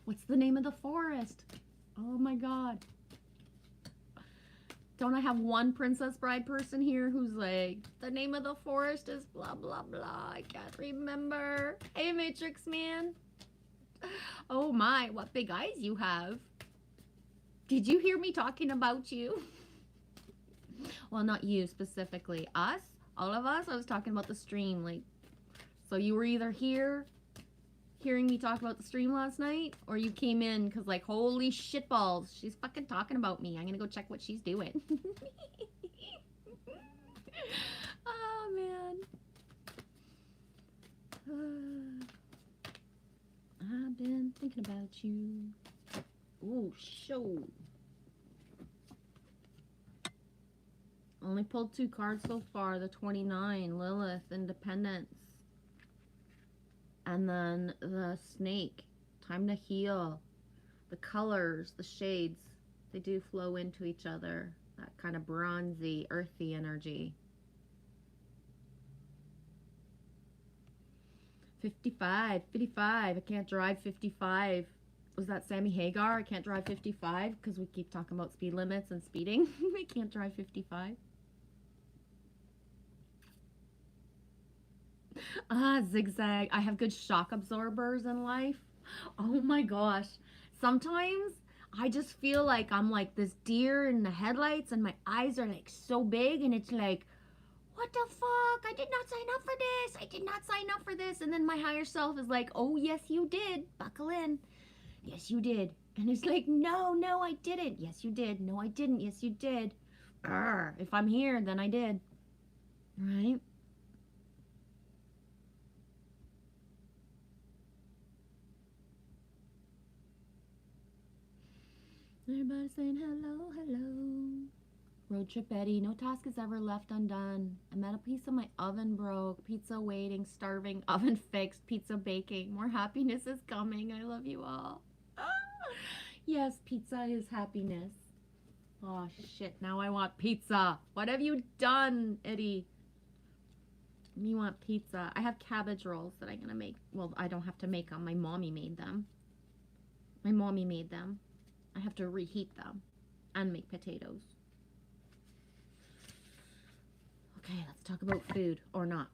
What's the name of the forest? Oh my god. Don't I have one Princess Bride person here who's like, the name of the forest is blah blah blah. I can't remember. Hey Matrix Man. Oh my, what big eyes you have. Did you hear me talking about you? Well, not you specifically. Us? All of us? I was talking about the stream. Like, so you were either here hearing me talk about the stream last night, or you came in because like, holy shitballs, she's fucking talking about me. I'm gonna go check what she's doing. Oh, man. I've been thinking about you. Ooh, show. Only pulled 2 cards so far. The 29, Lilith, Independence. And then the Snake, Time to Heal. The colors, the shades, they do flow into each other. That kind of bronzy, earthy energy. 55, 55. I can't drive 55. Was that Sammy Hagar? I can't drive 55 because we keep talking about speed limits and speeding. I can't drive 55. Ah, Zigzag. I have good shock absorbers in life. Oh my gosh. Sometimes I just feel like I'm like this deer in the headlights and my eyes are like so big and it's like, what the fuck? I did not sign up for this. I did not sign up for this. And then my higher self is like, oh, yes, you did. Buckle in. Yes, you did. And it's like, no, I didn't. Yes, you did. No, I didn't. Yes, you did. Arr, if I'm here, then I did. Right? Everybody saying hello, hello. Road trip Eddie, no task is ever left undone. I met a piece of my oven broke. Pizza waiting, starving, oven fixed, pizza baking. More happiness is coming. I love you all. Ah! Yes, pizza is happiness. Oh shit, now I want pizza. What have you done, Eddie? You want pizza? I have cabbage rolls that I'm gonna make. Well, I don't have to make them. My mommy made them. My mommy made them. I have to reheat them and make potatoes. Okay, let's talk about food or not.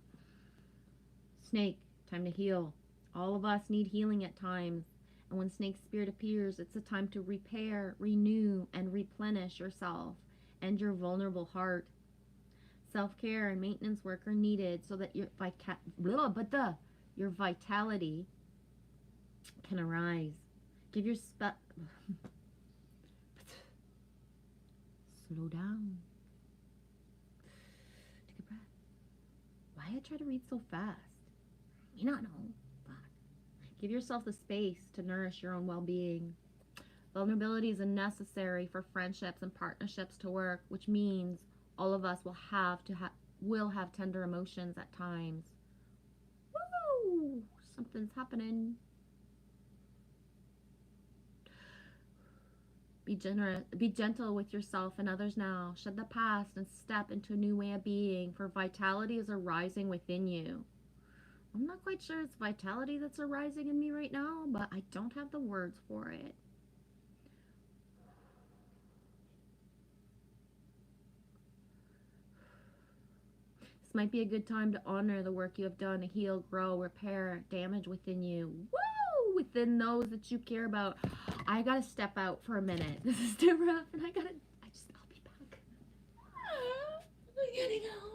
Snake, time to heal. All of us need healing at times. And when Snake's spirit appears, it's a time to repair, renew, and replenish yourself and your vulnerable heart. Self-care and maintenance work are needed so that your vitality can arise. Give your slow down. Take a breath. Why I try to read so fast? You not know. But give yourself the space to nourish your own well-being. Vulnerability is necessary for friendships and partnerships to work, which means all of us will have tender emotions at times. Woo! Something's happening. Be gentle with yourself and others now. Shed the past and step into a new way of being, for vitality is arising within you. I'm not quite sure it's vitality that's arising in me right now, but I don't have the words for it. This might be a good time to honor the work you have done to heal, grow, repair damage within you. Woo! Within those that you care about. I gotta step out for a minute. This is too rough, and I'll be back. I gotta go.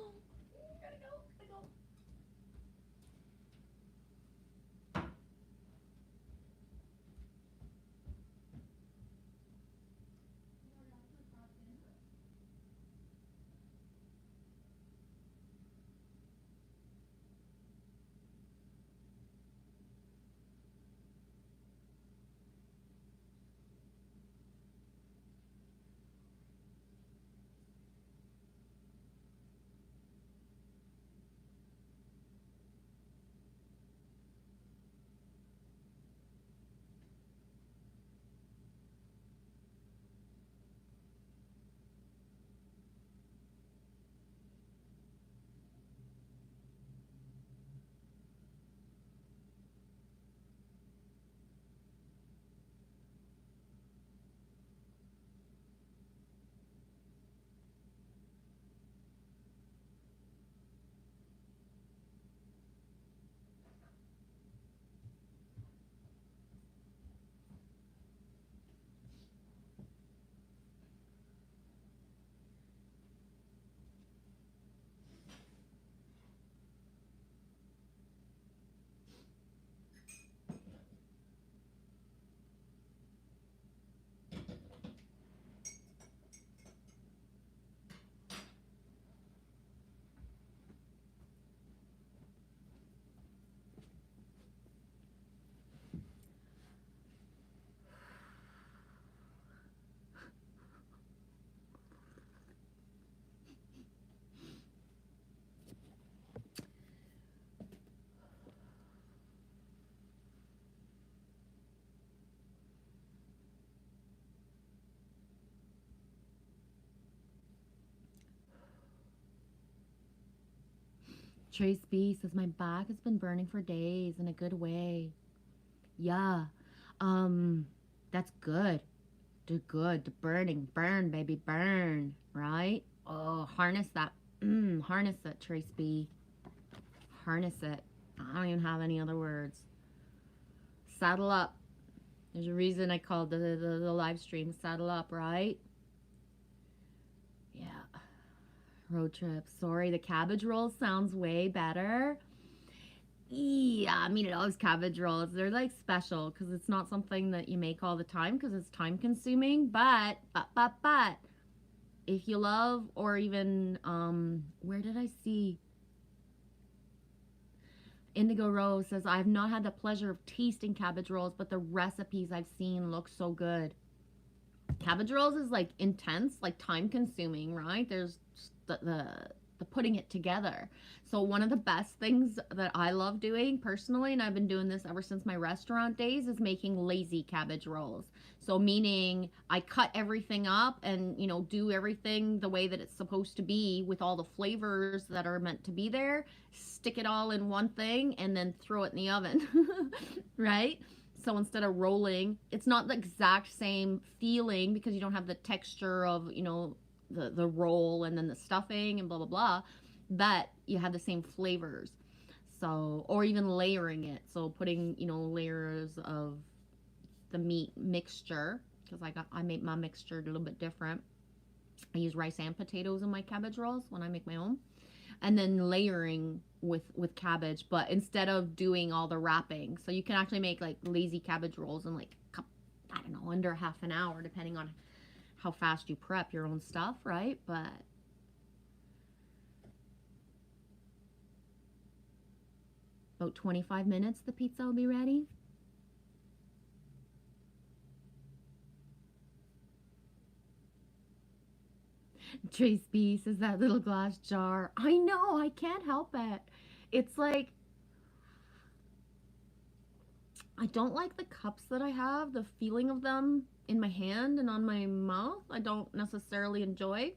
Trace B says my back has been burning for days in a good way. Yeah. That's good. Do good. The burn, baby, burn. Right? Oh, harness that. Harness it, Trace B. Harness it. I don't even have any other words. Saddle up. There's a reason I called the live stream Saddle Up, right? Yeah. Road trip. Sorry, the cabbage roll sounds way better. Yeah, I mean, it always cabbage rolls. They're like special because it's not something that you make all the time because it's time consuming. But, if you love, or even, where did I see? Indigo Rose says, I've not had the pleasure of tasting cabbage rolls, but the recipes I've seen look so good. Cabbage rolls is like intense, like time consuming, right? There's the the putting it together. So one of the best things that I love doing personally, and I've been doing this ever since my restaurant days, is making lazy cabbage rolls. So meaning I cut everything up and, you know, do everything the way that it's supposed to be with all the flavors that are meant to be there, stick it all in one thing and then throw it in the oven. Right? So instead of rolling, it's not the exact same feeling because you don't have the texture of, you know, the roll and then the stuffing and blah blah blah, but you have the same flavors. So, or even layering it, so putting, you know, layers of the meat mixture, because I make my mixture a little bit different. I use rice and potatoes in my cabbage rolls when I make my own, and then layering with cabbage, but instead of doing all the wrapping. So you can actually make like lazy cabbage rolls in like I don't know, under half an hour, depending on how fast you prep your own stuff, right? But about 25 minutes the pizza will be ready. Trace B says that little glass jar. I know, I can't help it. It's like, I don't like the cups that I have, the feeling of them in my hand and on my mouth. I don't necessarily enjoy.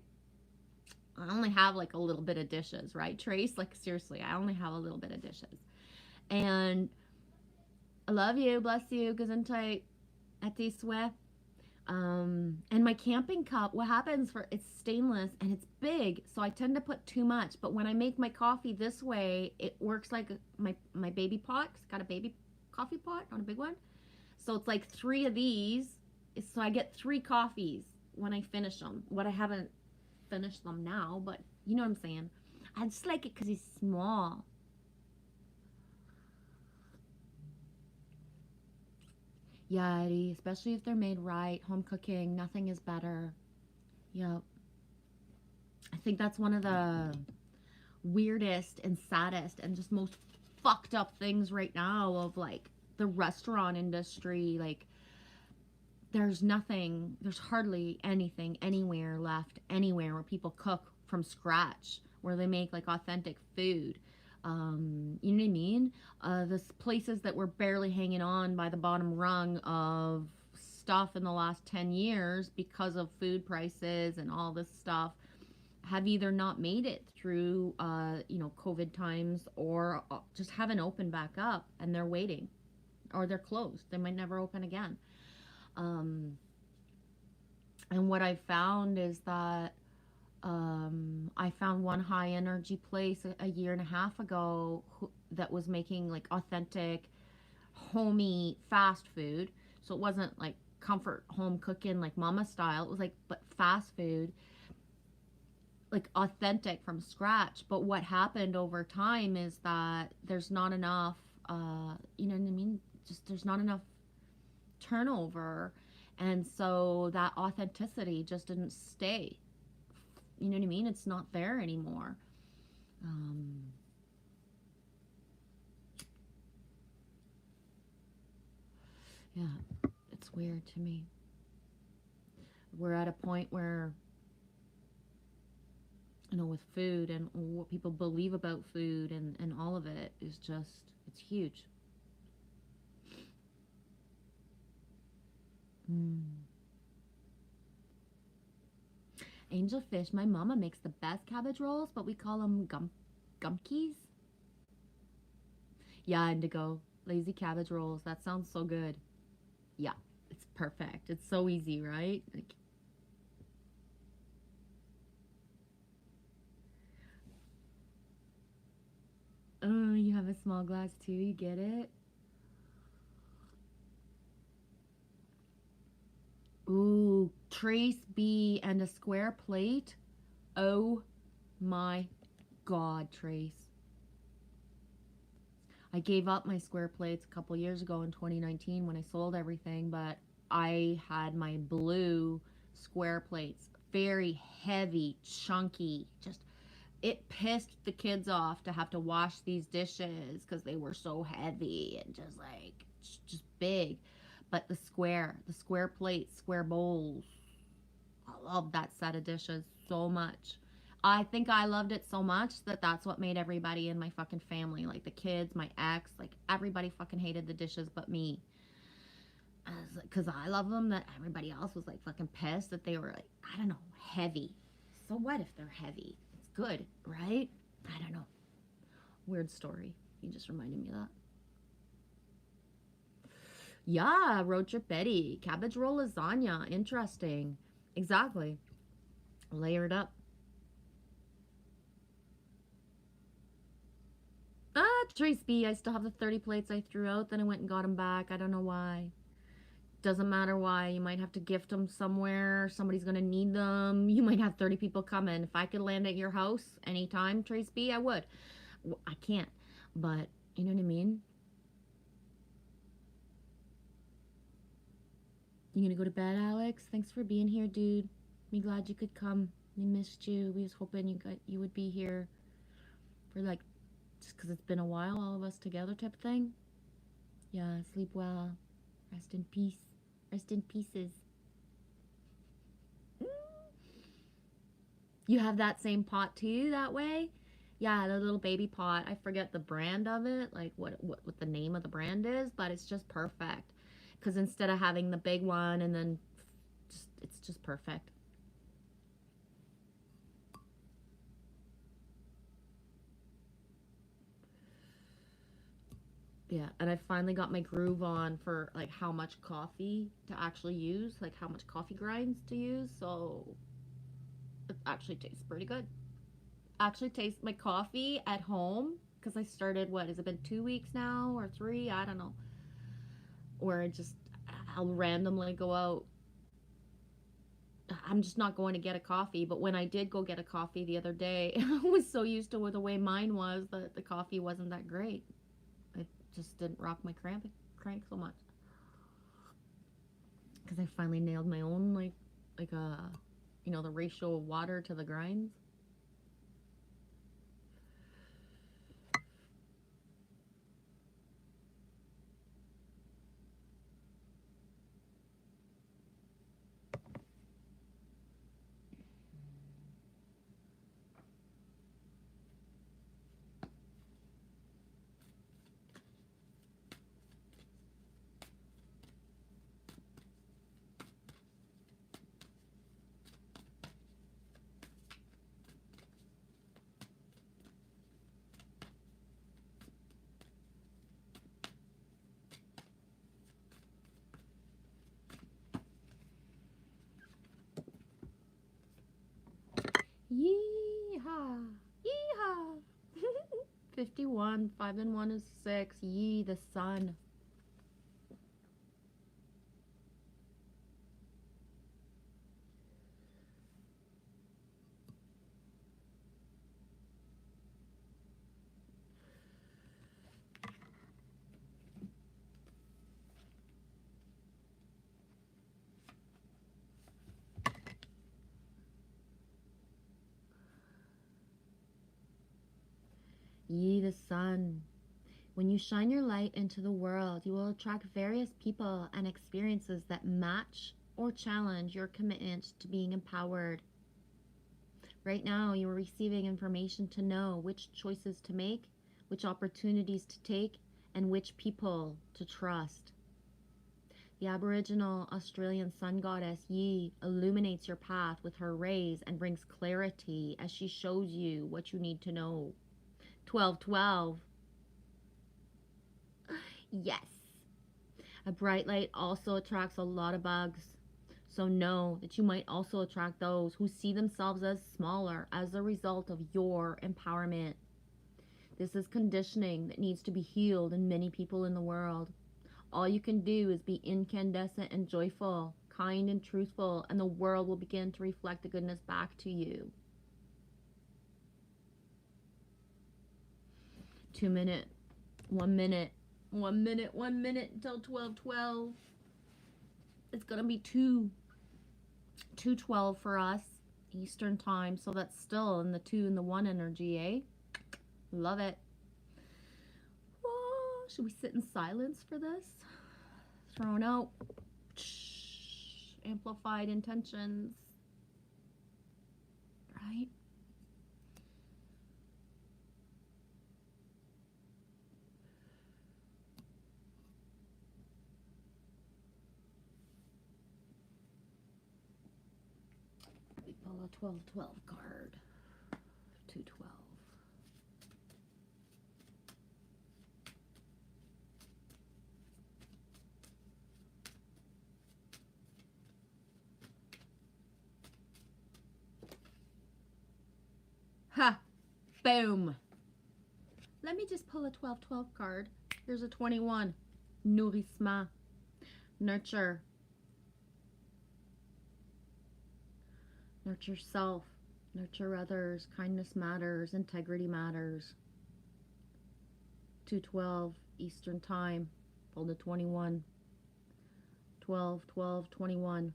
I only have like a little bit of dishes, right, Trace? Like, seriously, I only have a little bit of dishes. And I love you, bless you, gesundheit, ati swe. And my camping cup, what happens for it's stainless and it's big, so I tend to put too much. But when I make my coffee this way, it works like my baby pot. It's got a baby coffee pot, not a big one. So it's like 3 of these. So I get 3 coffees when I finish them. What I haven't finished them now, but you know what I'm saying. I just like it because it's small. Yeah, Eddie, especially if they're made right. Home cooking, nothing is better. Yep. I think that's one of the weirdest and saddest and just most fucked up things right now of like the restaurant industry. Like, there's hardly anything anywhere left anywhere where people cook from scratch, where they make like authentic food. You know what I mean? The places that were barely hanging on by the bottom rung of stuff in the last 10 years because of food prices and all this stuff have either not made it through, you know, COVID times, or just haven't opened back up and they're waiting, or they're closed. They might never open again. And what I found is that I found one high energy place a year and a half ago that was making like authentic, homey fast food. So it wasn't like comfort home cooking like mama style. It was like, but fast food, like authentic from scratch. But what happened over time is that there's not enough, you know what I mean? Just there's not enough turnover. And so that authenticity just didn't stay. You know what I mean? It's not there anymore. Yeah, it's weird to me. We're at a point where, you know, with food and what people believe about food and all of it is just, it's huge. Angelfish, my mama makes the best cabbage rolls, but we call them gumkies. Yeah, Indigo, lazy cabbage rolls. That sounds so good. Yeah, it's perfect. It's so easy, right? Like, oh, you have a small glass too. You get it? Ooh, Trace B and a square plate. Oh my God, Trace. I gave up my square plates a couple years ago in 2019 when I sold everything, but I had my blue square plates. Very heavy, chunky, just it pissed the kids off to have to wash these dishes because they were so heavy and just like just big. But the square plates, square bowls, I love that set of dishes so much. I think I loved it so much that that's what made everybody in my fucking family, like the kids, my ex, like everybody fucking hated the dishes but me. Because I love them, that everybody else was like fucking pissed that they were like, I don't know, heavy. So what if they're heavy? It's good, right? I don't know. Weird story. You just reminded me of that. Yeah, road trip Betty. Cabbage roll lasagna. Interesting. Exactly. Layered up. Trace B, I still have the 30 plates I threw out, then I went and got them back. I don't know why. Doesn't matter why. You might have to gift them somewhere. Somebody's going to need them. You might have 30 people coming. If I could land at your house anytime, Trace B, I would. I can't. But, you know what I mean? You gonna go to bed, Alex? Thanks for being here, dude. Me glad you could come. We missed you. We was hoping you would be here for like, just because it's been a while, all of us together type thing. Yeah, sleep well. Rest in peace. Rest in pieces. You have that same pot too, that way? Yeah, the little baby pot. I forget the brand of it, like what the name of the brand is, but it's just perfect. Because instead of having the big one and then it's just perfect. Yeah, and I finally got my groove on for like how much coffee to actually use, like how much coffee grinds to use, so it actually tastes pretty good. Actually taste my coffee at home, because I started, what, has it been 2 weeks now or 3? I don't know. Or just, I'll randomly go out. I'm just not going to get a coffee, but when I did go get a coffee the other day, I was so used to the way mine was that the coffee wasn't that great. It just didn't rock my crank so much. Because I finally nailed my own, like the ratio of water to the grinds. Yeehaw! Yeehaw! 51, 5 and 1 is 6. Yee, the sun. Ye the sun. When you shine your light into the world, you will attract various people and experiences that match or challenge your commitment to being empowered. Right now, you are receiving information to know which choices to make, which opportunities to take, and which people to trust. The Aboriginal Australian sun goddess Yi illuminates your path with her rays and brings clarity as she shows you what you need to know. 1212. Yes. A bright light also attracts a lot of bugs. So know that you might also attract those who see themselves as smaller as a result of your empowerment. This is conditioning that needs to be healed in many people in the world. All you can do is be incandescent and joyful, kind and truthful, and the world will begin to reflect the goodness back to you. 2 minute, 1 minute, 1 minute, 1 minute until 12:12. It's gonna be 2:12 for us Eastern time, so that's still in the 2 and the 1 energy, eh? Love it. Oh, should we sit in silence for this? Throwing out amplified intentions, right? pull a 12-12 card. 212. Ha! Boom! Let me just pull a 12-12 card. There's a 21. Nourrissement. Nurture. Nurture self. Nurture others. Kindness matters. Integrity matters. 212 Eastern Time. Pulled a 21. 12, 12, 21.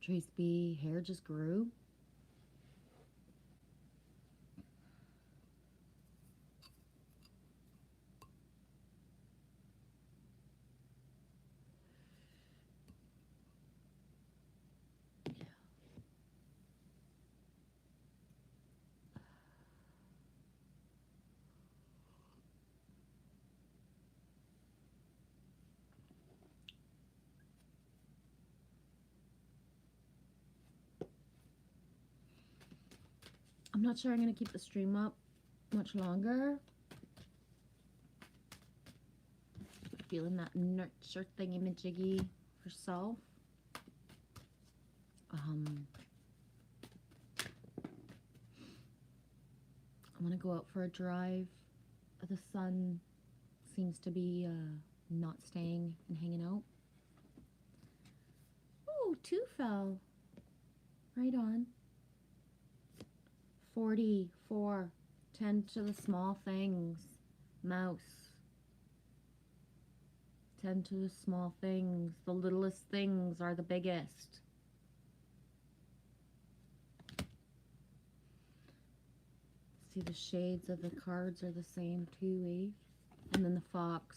Trace B, hair just grew. I'm not sure I'm going to keep the stream up much longer. Feeling that nurture thingy-majiggy for self. I'm going to go out for a drive. The sun seems to be not staying and hanging out. Oh, 2 fell. Right on. 44. Tend to the small things. Mouse. Tend to the small things. The littlest things are the biggest. See, the shades of the cards are the same too, eh? And then the fox.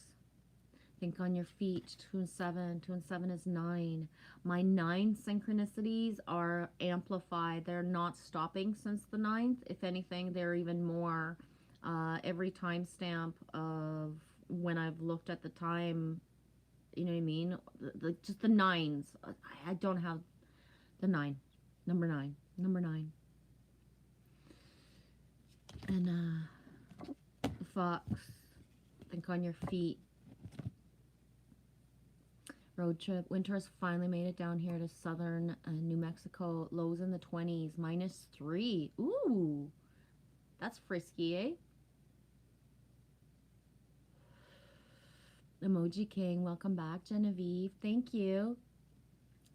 Think on your feet. 2 and 7. 2 and 7 is 9. My 9 synchronicities are amplified. They're not stopping since the 9th. If anything, they're even more. Every timestamp of when I've looked at the time, you know what I mean? Just the 9s. I don't have the 9. Number 9. Number 9. And the fox. Think on your feet. Road trip. Winter has finally made it down here to southern New Mexico. Lows in the 20s. -3. Ooh. That's frisky, eh? Emoji King. Welcome back, Genevieve. Thank you.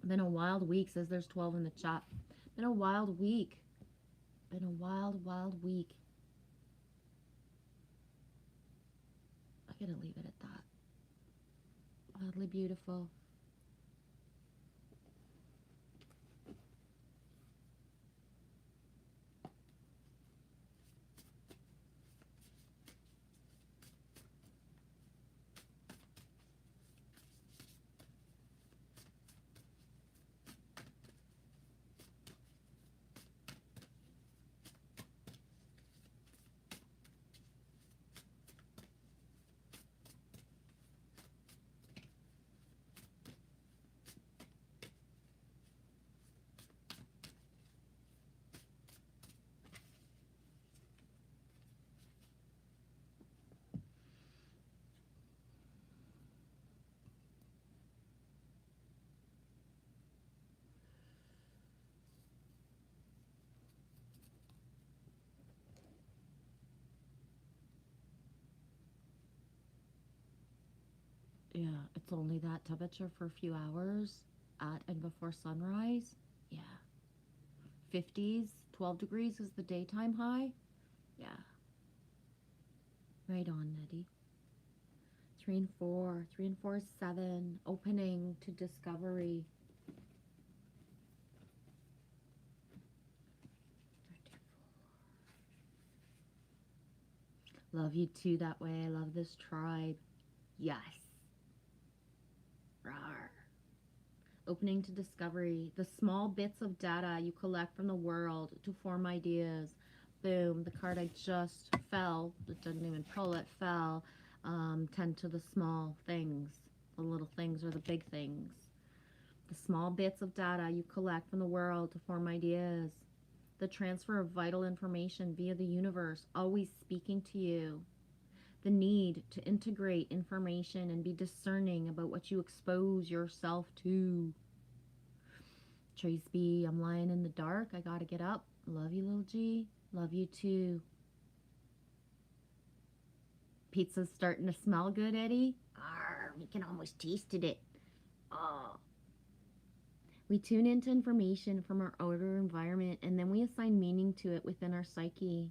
Been a wild week. Says there's 12 in the chat. Been a wild week. Been a wild, wild week. I gotta leave it at that. Wildly beautiful. Yeah, it's only that temperature for a few hours at and before sunrise. Yeah. 50s, 12 degrees is the daytime high. Yeah. Right on, Nettie. 3 and 4. 3 and 4 is 7. Opening to discovery. 34. Love you too that way. I love this tribe. Yes. Rawr. Opening to discovery. The small bits of data you collect from the world to form ideas. Boom, the card I just fell, it didn't even pull it, fell. Tend to the small things. The little things or the big things. The small bits of data you collect from the world to form ideas. The transfer of vital information via the universe, always speaking to you. The need to integrate information and be discerning about what you expose yourself to. Trace B, I'm lying in the dark. I gotta get up. Love you, little G. Love you too. Pizza's starting to smell good, Eddie. Arr, we can almost tasted it. Oh. We tune into information from our outer environment and then we assign meaning to it within our psyche.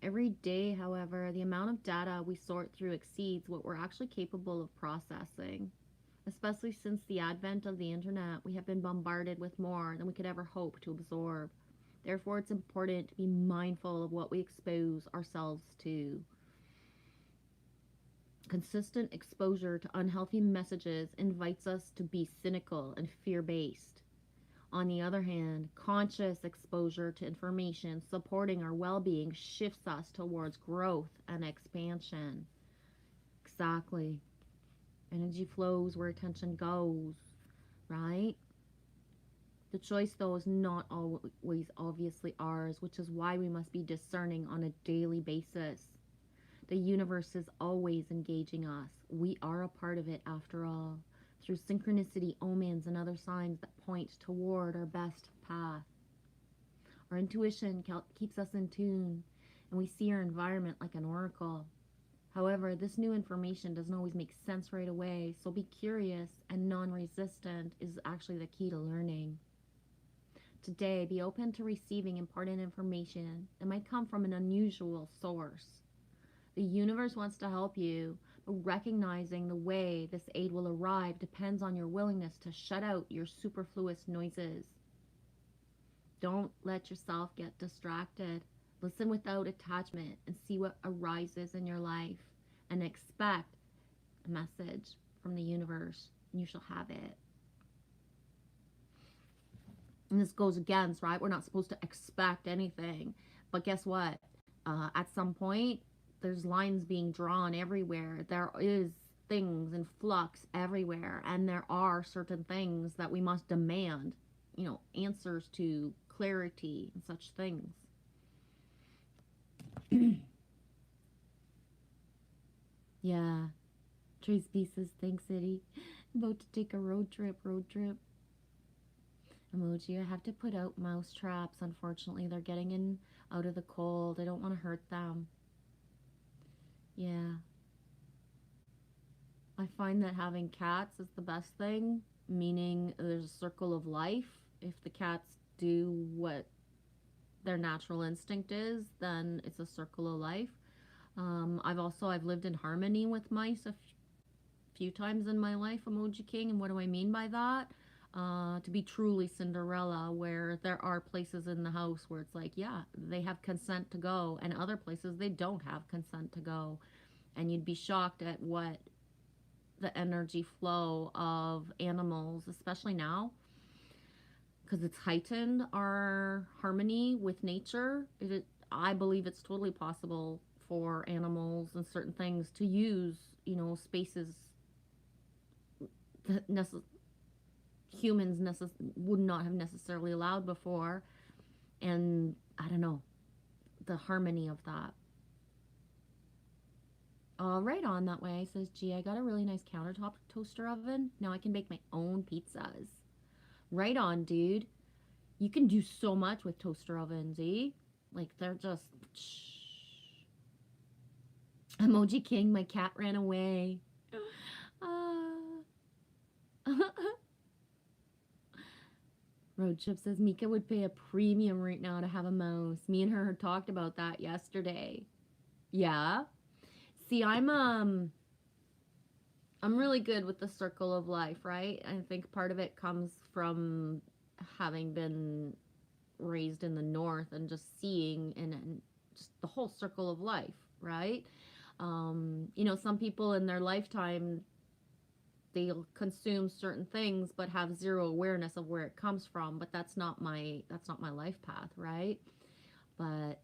Every day, however, the amount of data we sort through exceeds what we're actually capable of processing. Especially since the advent of the internet, we have been bombarded with more than we could ever hope to absorb. Therefore, it's important to be mindful of what we expose ourselves to. Consistent exposure to unhealthy messages invites us to be cynical and fear-based. On the other hand, conscious exposure to information supporting our well-being shifts us towards growth and expansion. Exactly. Energy flows where attention goes, right? The choice, though, is not always obviously ours, which is why we must be discerning on a daily basis. The universe is always engaging us. We are a part of it, after all, through synchronicity, omens, and other signs that point toward our best path. Our intuition keeps us in tune, and we see our environment like an oracle. However, this new information doesn't always make sense right away, so be curious and non-resistant is actually the key to learning. Today, be open to receiving important information that might come from an unusual source. The universe wants to help you, but recognizing the way this aid will arrive depends on your willingness to shut out your superfluous noises. Don't let yourself get distracted. Listen without attachment and see what arises in your life, and expect a message from the universe, and you shall have it. And this goes against, right? We're not supposed to expect anything. But guess what? At some point, there's lines being drawn everywhere. There is things in flux everywhere. And there are certain things that we must demand, answers to, clarity, and such things. Yeah. Trace B says, thanks, Eddie. About to take a road trip. Emoji, I have to put out mouse traps. Unfortunately, they're getting in out of the cold. I don't want to hurt them. Yeah. I find that having cats is the best thing, meaning there's a circle of life. If the cats do what their natural instinct is, then it's a circle of life. I've lived in harmony with mice a few times in my life, Emoji King, and what do I mean by that? To be truly Cinderella, where there are places in the house where it's like, yeah, they have consent to go, and other places they don't have consent to go. And you'd be shocked at what the energy flow of animals, especially now, because it's heightened our harmony with nature. I believe it's totally possible for animals and certain things to use, spaces that humans would not have necessarily allowed before. And I don't know, the harmony of that. Right on that way, says G. I got a really nice countertop toaster oven. Now I can make my own pizzas. Right on, dude. You can do so much with toaster ovens, eh? Like, they're just... Emoji King, my cat ran away. Road Trip says Mika would pay a premium right now to have a mouse. Me and her talked about that yesterday. Yeah. See, I'm really good with the circle of life, right? I think part of it comes from having been raised in the north and just seeing and just the whole circle of life, right? Some people in their lifetime, they'll consume certain things but have zero awareness of where it comes from, but that's not my life path, right? But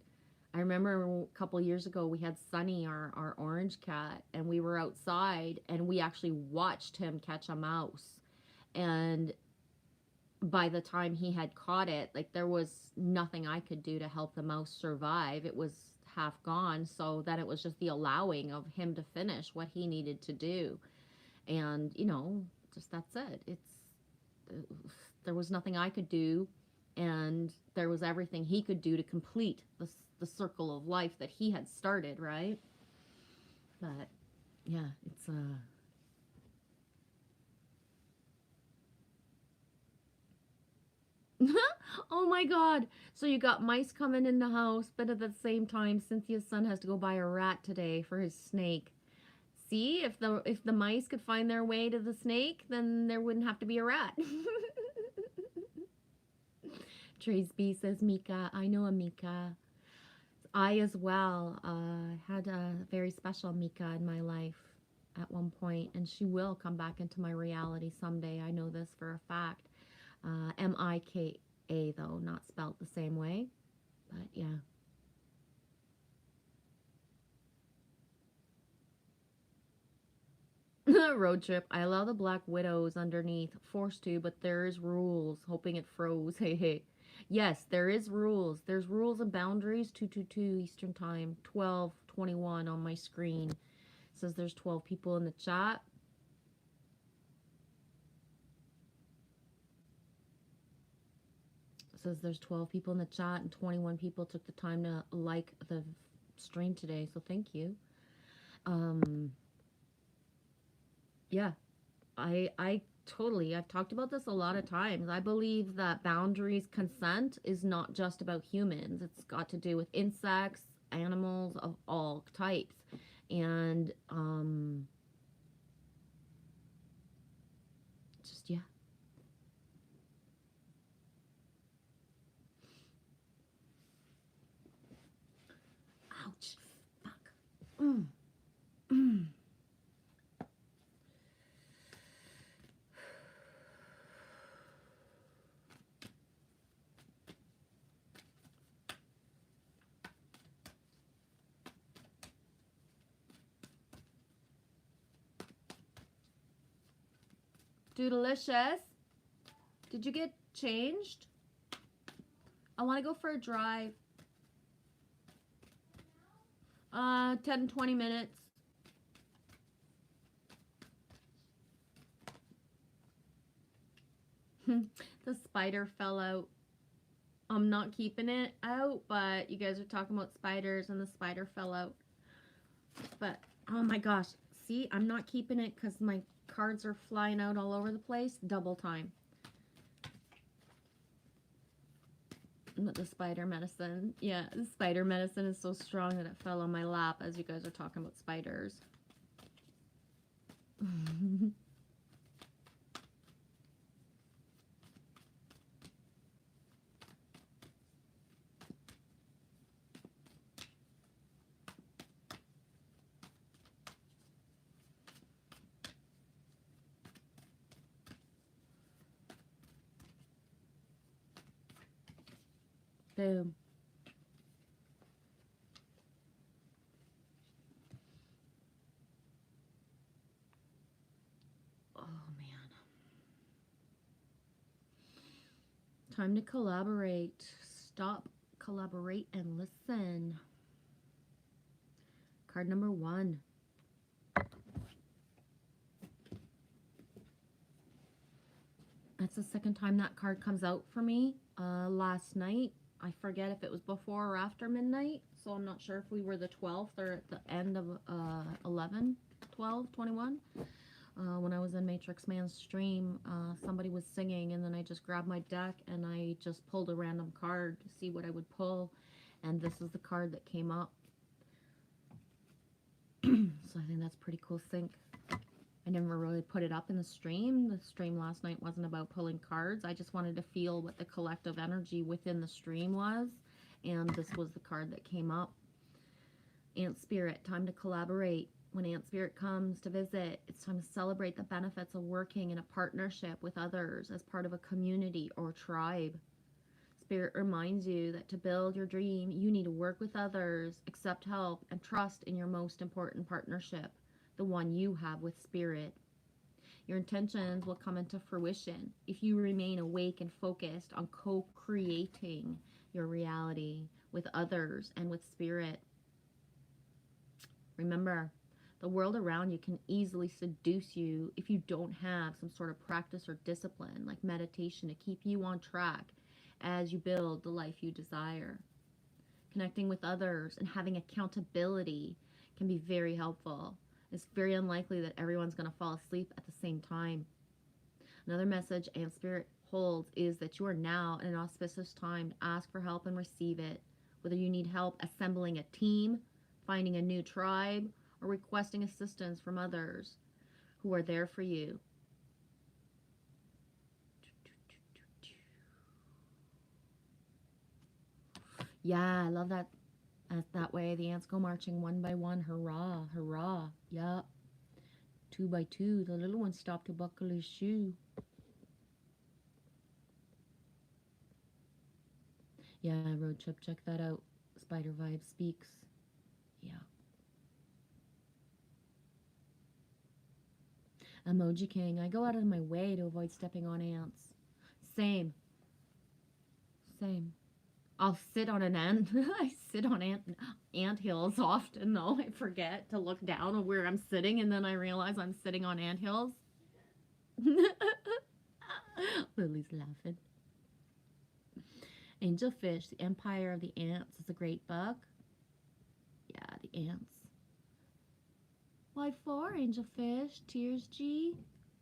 I remember a couple years ago we had Sunny, our orange cat, and we were outside and we actually watched him catch a mouse. And by the time he had caught it, like there was nothing I could do to help the mouse survive. It was half gone, so then it was just the allowing of him to finish what he needed to do. And, just that's it. There was nothing I could do, and there was everything he could do to complete the circle of life that he had started, right? But yeah, it's oh my god. So you got mice coming in the house, but at the same time Cynthia's son has to go buy a rat today for his snake. See, if the mice could find their way to the snake, then there wouldn't have to be a rat. Trace B says, Mika, I know a Mika. I as well had a very special Mika in my life at one point, and she will come back into my reality someday. I know this for a fact. Mika, though, not spelt the same way. But yeah. Road trip. I allow the black widows underneath. Forced to, but there's rules. Hoping it froze. Hey, hey. Yes, there is rules. There's rules and boundaries. 222 Eastern Time. 12:21 on my screen. It says there's 12 people in the chat. It says there's 12 people in the chat and 21 people took the time to like the stream today. So thank you. Yeah, I totally, I've talked about this a lot of times. I believe that boundaries consent is not just about humans. It's got to do with insects, animals of all types. And just yeah. Ouch. Fuck. Mm. Mm. Doodalicious. Did you get changed? I want to go for a drive. 10-20 minutes. The spider fell out. I'm not keeping it out, but you guys are talking about spiders and the spider fell out. But, oh my gosh. See, I'm not keeping it because my cards are flying out all over the place. Double time. The spider medicine. Yeah, the spider medicine is so strong that it fell on my lap as you guys are talking about spiders. Boom. Oh, man. Time to collaborate. Stop, collaborate, and listen. Card number 1. That's the second time that card comes out for me. Last night. I forget if it was before or after midnight, so I'm not sure if we were the 12th or at the end of 11, 12, 21. When I was in Matrix Man's stream, somebody was singing, and then I just grabbed my deck and I just pulled a random card to see what I would pull, and this is the card that came up. So I think that's pretty cool sync. I never really put it up in the stream. The stream last night wasn't about pulling cards. I just wanted to feel what the collective energy within the stream was. And this was the card that came up. Ant Spirit, time to collaborate. When Ant Spirit comes to visit, it's time to celebrate the benefits of working in a partnership with others as part of a community or tribe. Spirit reminds you that to build your dream, you need to work with others, accept help, and trust in your most important partnership, the one you have with Spirit. Your intentions will come into fruition if you remain awake and focused on co-creating your reality with others and with Spirit. Remember, the world around you can easily seduce you if you don't have some sort of practice or discipline like meditation to keep you on track as you build the life you desire. Connecting with others and having accountability can be very helpful. It's very unlikely that everyone's going to fall asleep at the same time. Another message and Spirit holds is that you are now in an auspicious time to ask for help and receive it. Whether you need help assembling a team, finding a new tribe, or requesting assistance from others who are there for you. Yeah, I love that. That way the ants go marching one by one. Hurrah, hurrah. Yup. 2 by 2. The little one stopped to buckle his shoe. Yeah, Road Trip, check that out. Spider Vibe Speaks. Yeah. Emoji King, I go out of my way to avoid stepping on ants. Same. I'll sit on an ant. I sit on ant hills often, though. I forget to look down on where I'm sitting, and then I realize I'm sitting on ant hills. Lily's laughing. Angelfish, the Empire of the Ants, is a great book. Yeah, the ants. Why for, Angelfish? Tears, G?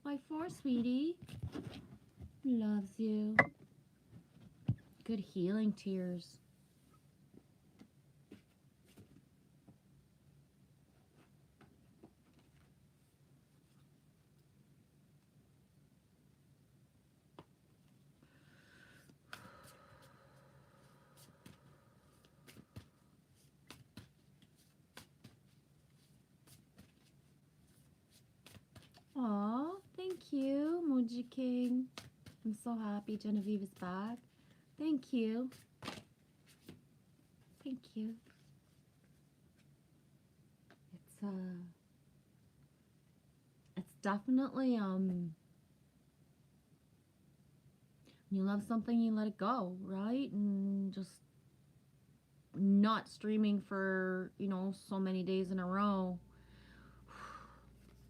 Why for, sweetie? Loves you. Good healing tears. Aw, thank you, Emoji King. I'm so happy Genevieve is back. Thank you. Thank you. It's definitely when you love something, you let it go, right? And just not streaming for, so many days in a row.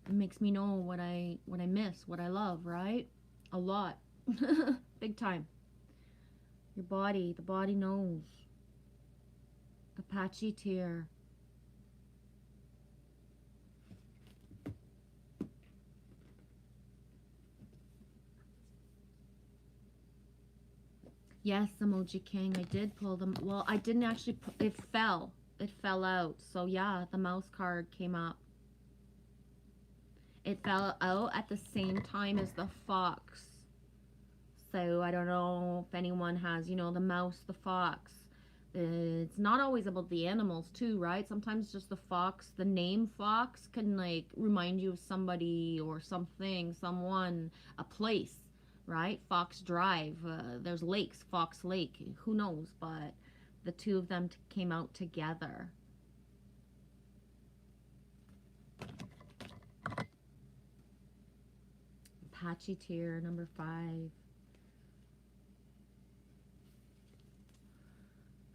It makes me know what I miss, what I love, right? A lot. Big time. Your body, the body knows. Apache tear. Yes, Emoji King, I did pull them. Well, I didn't actually, it fell. It fell out. So yeah, the mouse card came up. It fell out at the same time as the fox. So I don't know if anyone has, the mouse, the fox. It's not always about the animals too, right? Sometimes just the fox, the name fox can remind you of somebody or something, someone, a place, right? Fox Drive, there's lakes, Fox Lake, who knows, but the two of them came out together. Apache tear, number 5.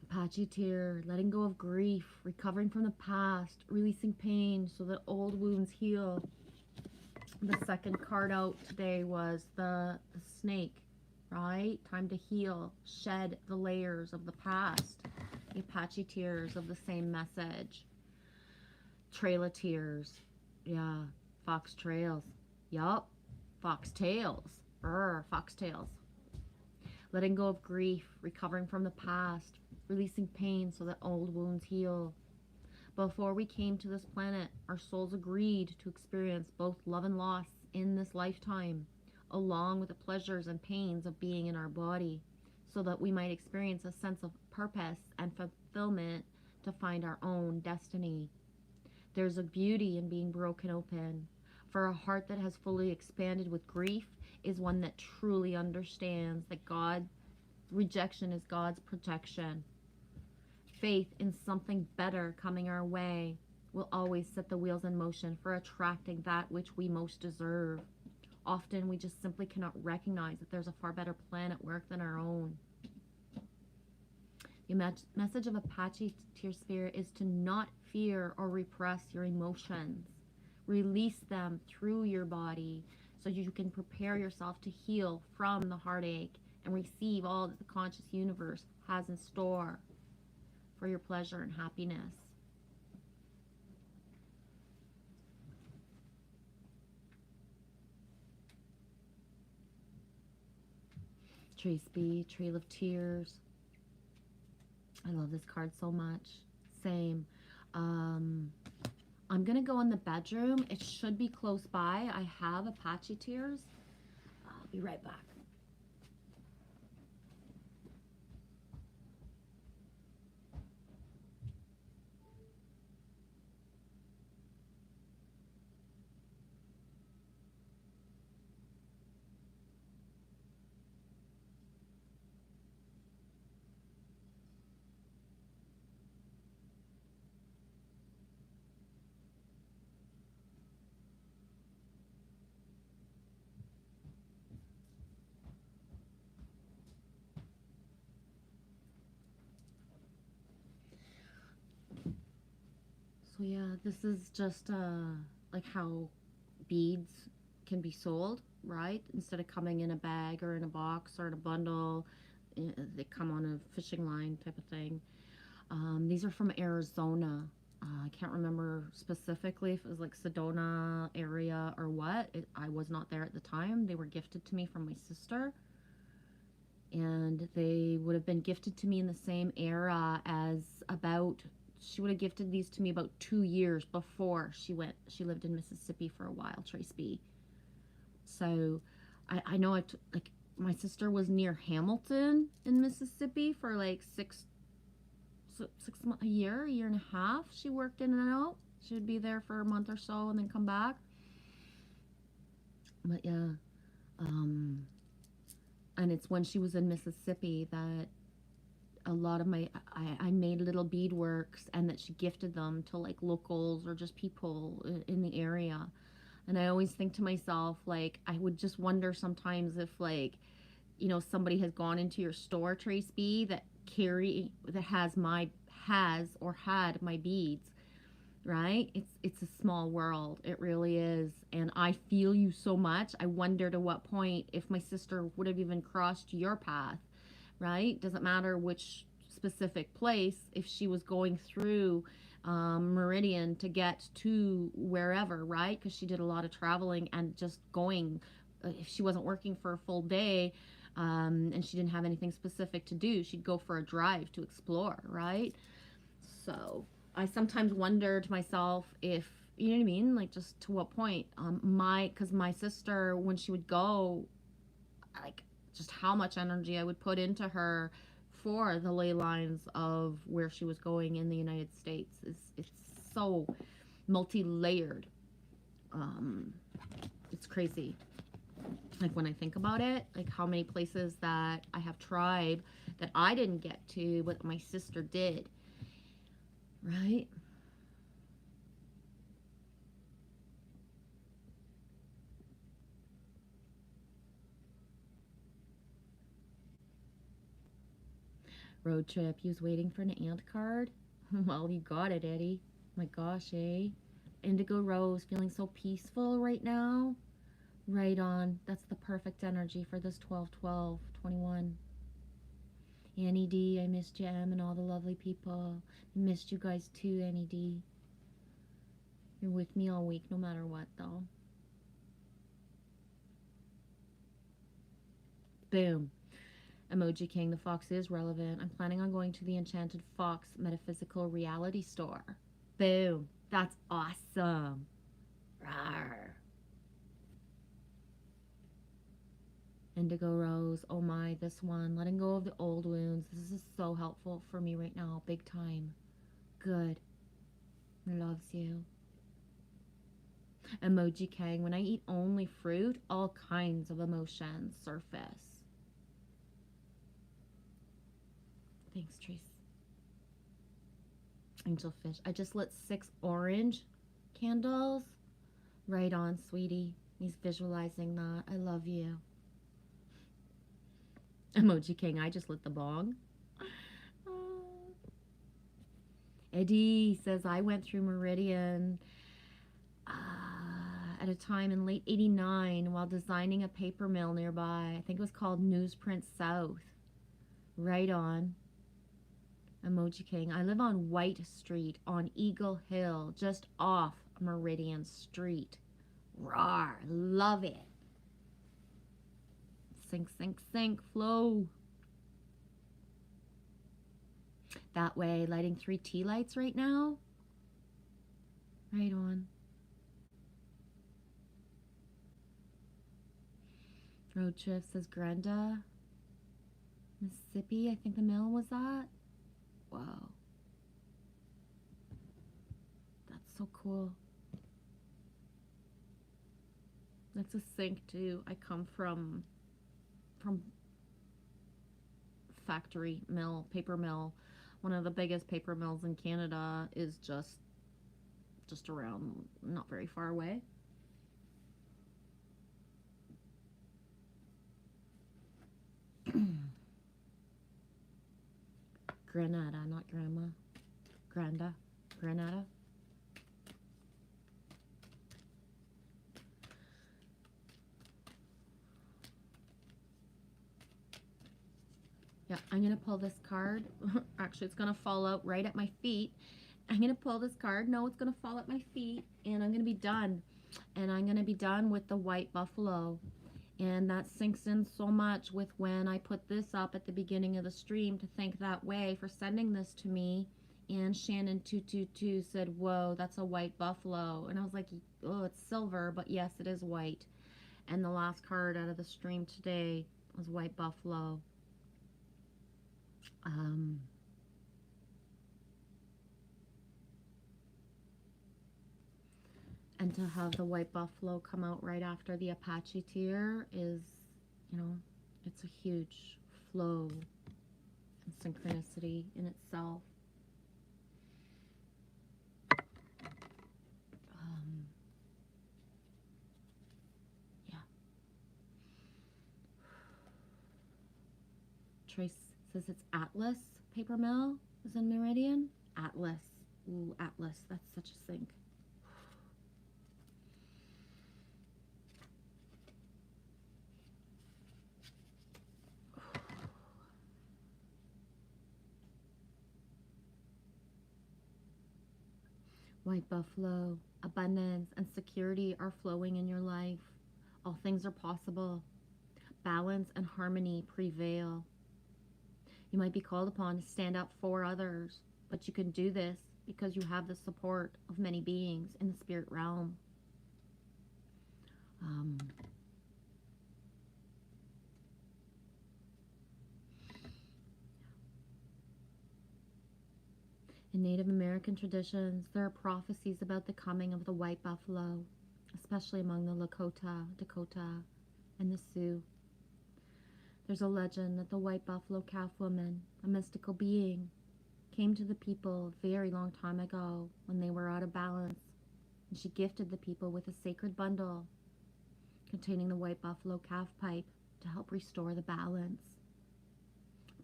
Apache tear, letting go of grief, recovering from the past, releasing pain so that old wounds heal. The second card out today was the snake, right? Time to heal, shed the layers of the past. The Apache tears of the same message. Trail of tears. Yeah, fox trails. Yup. Foxtails. Foxtails. Letting go of grief, recovering from the past, releasing pain so that old wounds heal. Before we came to this planet, our souls agreed to experience both love and loss in this lifetime, along with the pleasures and pains of being in our body, so that we might experience a sense of purpose and fulfillment to find our own destiny. There's a beauty in being broken open, for a heart that has fully expanded with grief is one that truly understands that God Rejection is God's protection. Faith in something better coming our way will always set the wheels in motion for attracting that which we most deserve. Often we just simply cannot recognize that there's a far better plan at work than our own. The message of Apache to your spirit is to not fear or repress your emotions. Release them through your body so you can prepare yourself to heal from the heartache and receive all that the conscious universe has in store for your pleasure and happiness. Tree Speed, Trail of Tears. I love this card so much. Same. I'm going to go in the bedroom. It should be close by. I have Apache Tears. I'll be right back. So yeah, this is just like how beads can be sold, right? Instead of coming in a bag or in a box or in a bundle, they come on a fishing line type of thing. These are from Arizona. I can't remember specifically if it was like Sedona area or what. I was not there at the time. They were gifted to me from my sister. And they would have been gifted to me in the same era as she would have gifted these to me about 2 years before she lived in Mississippi for a while, Trace B. So I know like my sister was near Hamilton in Mississippi for like six months, a year and a half. She worked in and out. She would be there for a month or so and then come back. But yeah, and it's when she was in Mississippi that a lot of I made little beadworks, and that she gifted them to like locals or just people in the area. And I always think to myself, like, I would just wonder sometimes if, like, you know, somebody has gone into your store, Trace B, that has or had my beads, right? It's a small world. It really is. And I feel you so much. I wonder to what point if my sister would have even crossed your path, right? Doesn't matter which specific place, if she was going through Meridian to get to wherever, right? Because she did a lot of traveling and just going, if she wasn't working for a full day, and she didn't have anything specific to do, she'd go for a drive to explore, right? So I sometimes wonder to myself if, you know what I mean, like, just to what point, because my sister, when she would go, like, just how much energy I would put into her for the ley lines of where she was going in the United States. It's so multi-layered. It's crazy. Like, when I think about it, like how many places that I have tried that I didn't get to, but my sister did, right? Road trip. You was waiting for an ant card? Well, you got it, Eddie. My gosh, eh? Indigo Rose, feeling so peaceful right now. Right on. That's the perfect energy for this 12/12/21. Annie D, I missed you, Em, and all the lovely people. I missed you guys too, Annie D. You're with me all week, no matter what, though. Boom. Emoji King, the fox is relevant. I'm planning on going to the Enchanted Fox Metaphysical Reality Store. Boom. That's awesome. Rawr. Indigo Rose, oh my, this one. Letting go of the old wounds. This is so helpful for me right now, big time. Good. Loves you. Emoji Kang, when I eat only fruit, all kinds of emotions surface. Thanks, Trace. Angelfish. I just lit 6 orange candles. Right on, sweetie. He's visualizing that. I love you. Emoji King, I just lit the bong. Oh. Eddie says, I went through Meridian at a time in late 89 while designing a paper mill nearby. I think it was called Newsprint South. Right on. Emoji King. I live on White Street on Eagle Hill, just off Meridian Street. Rawr. Love it. Sink, sink, sink. Flow. That way, lighting 3 tea lights right now. Right on. Road trip says Grenda. Mississippi, I think the mill was at. Wow. That's so cool. That's a sink too. I come from factory mill, paper mill. One of the biggest paper mills in Canada is just around, not very far away. Granada, not grandma. Granda. Granada. Yeah, I'm going to pull this card. Actually, it's going to fall out right at my feet. I'm going to pull this card. No, it's going to fall at my feet. And I'm going to be done. And I'm going to be done with the white buffalo. And that sinks in so much with when I put this up at the beginning of the stream to thank that way for sending this to me. And Shannon222 said, whoa, that's a white buffalo. And I was like, oh, it's silver, but yes, it is white. And the last card out of the stream today was white buffalo. And to have the white buffalo come out right after the Apache tear is, you know, it's a huge flow and synchronicity in itself. Yeah. Trace says it's Atlas paper mill is in Meridian. Atlas. Ooh, Atlas. That's such a sync. White buffalo, abundance and security are flowing in your life. All things are possible. Balance and harmony prevail. You might be called upon to stand up for others, but you can do this because you have the support of many beings in the spirit realm. In Native American traditions, there are prophecies about the coming of the white buffalo, especially among the Lakota, Dakota, and the Sioux. There's a legend that the white buffalo calf woman, a mystical being, came to the people a very long time ago when they were out of balance, and she gifted the people with a sacred bundle containing the white buffalo calf pipe to help restore the balance.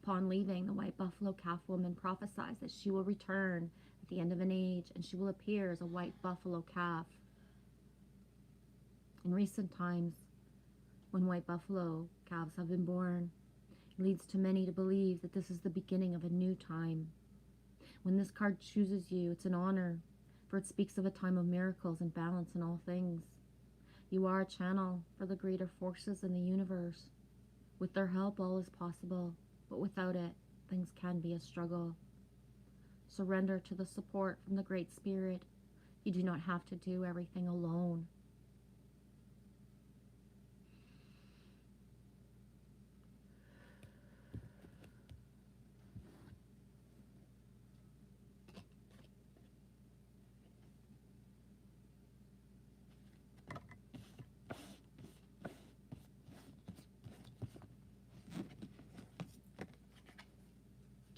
Upon leaving, the white buffalo calf woman prophesies that she will return at the end of an age and she will appear as a white buffalo calf. In recent times, when white buffalo calves have been born, it leads to many to believe that this is the beginning of a new time. When this card chooses you, it's an honor, for it speaks of a time of miracles and balance in all things. You are a channel for the greater forces in the universe. With their help, all is possible. But without it, things can be a struggle. Surrender to the support from the Great Spirit. You do not have to do everything alone.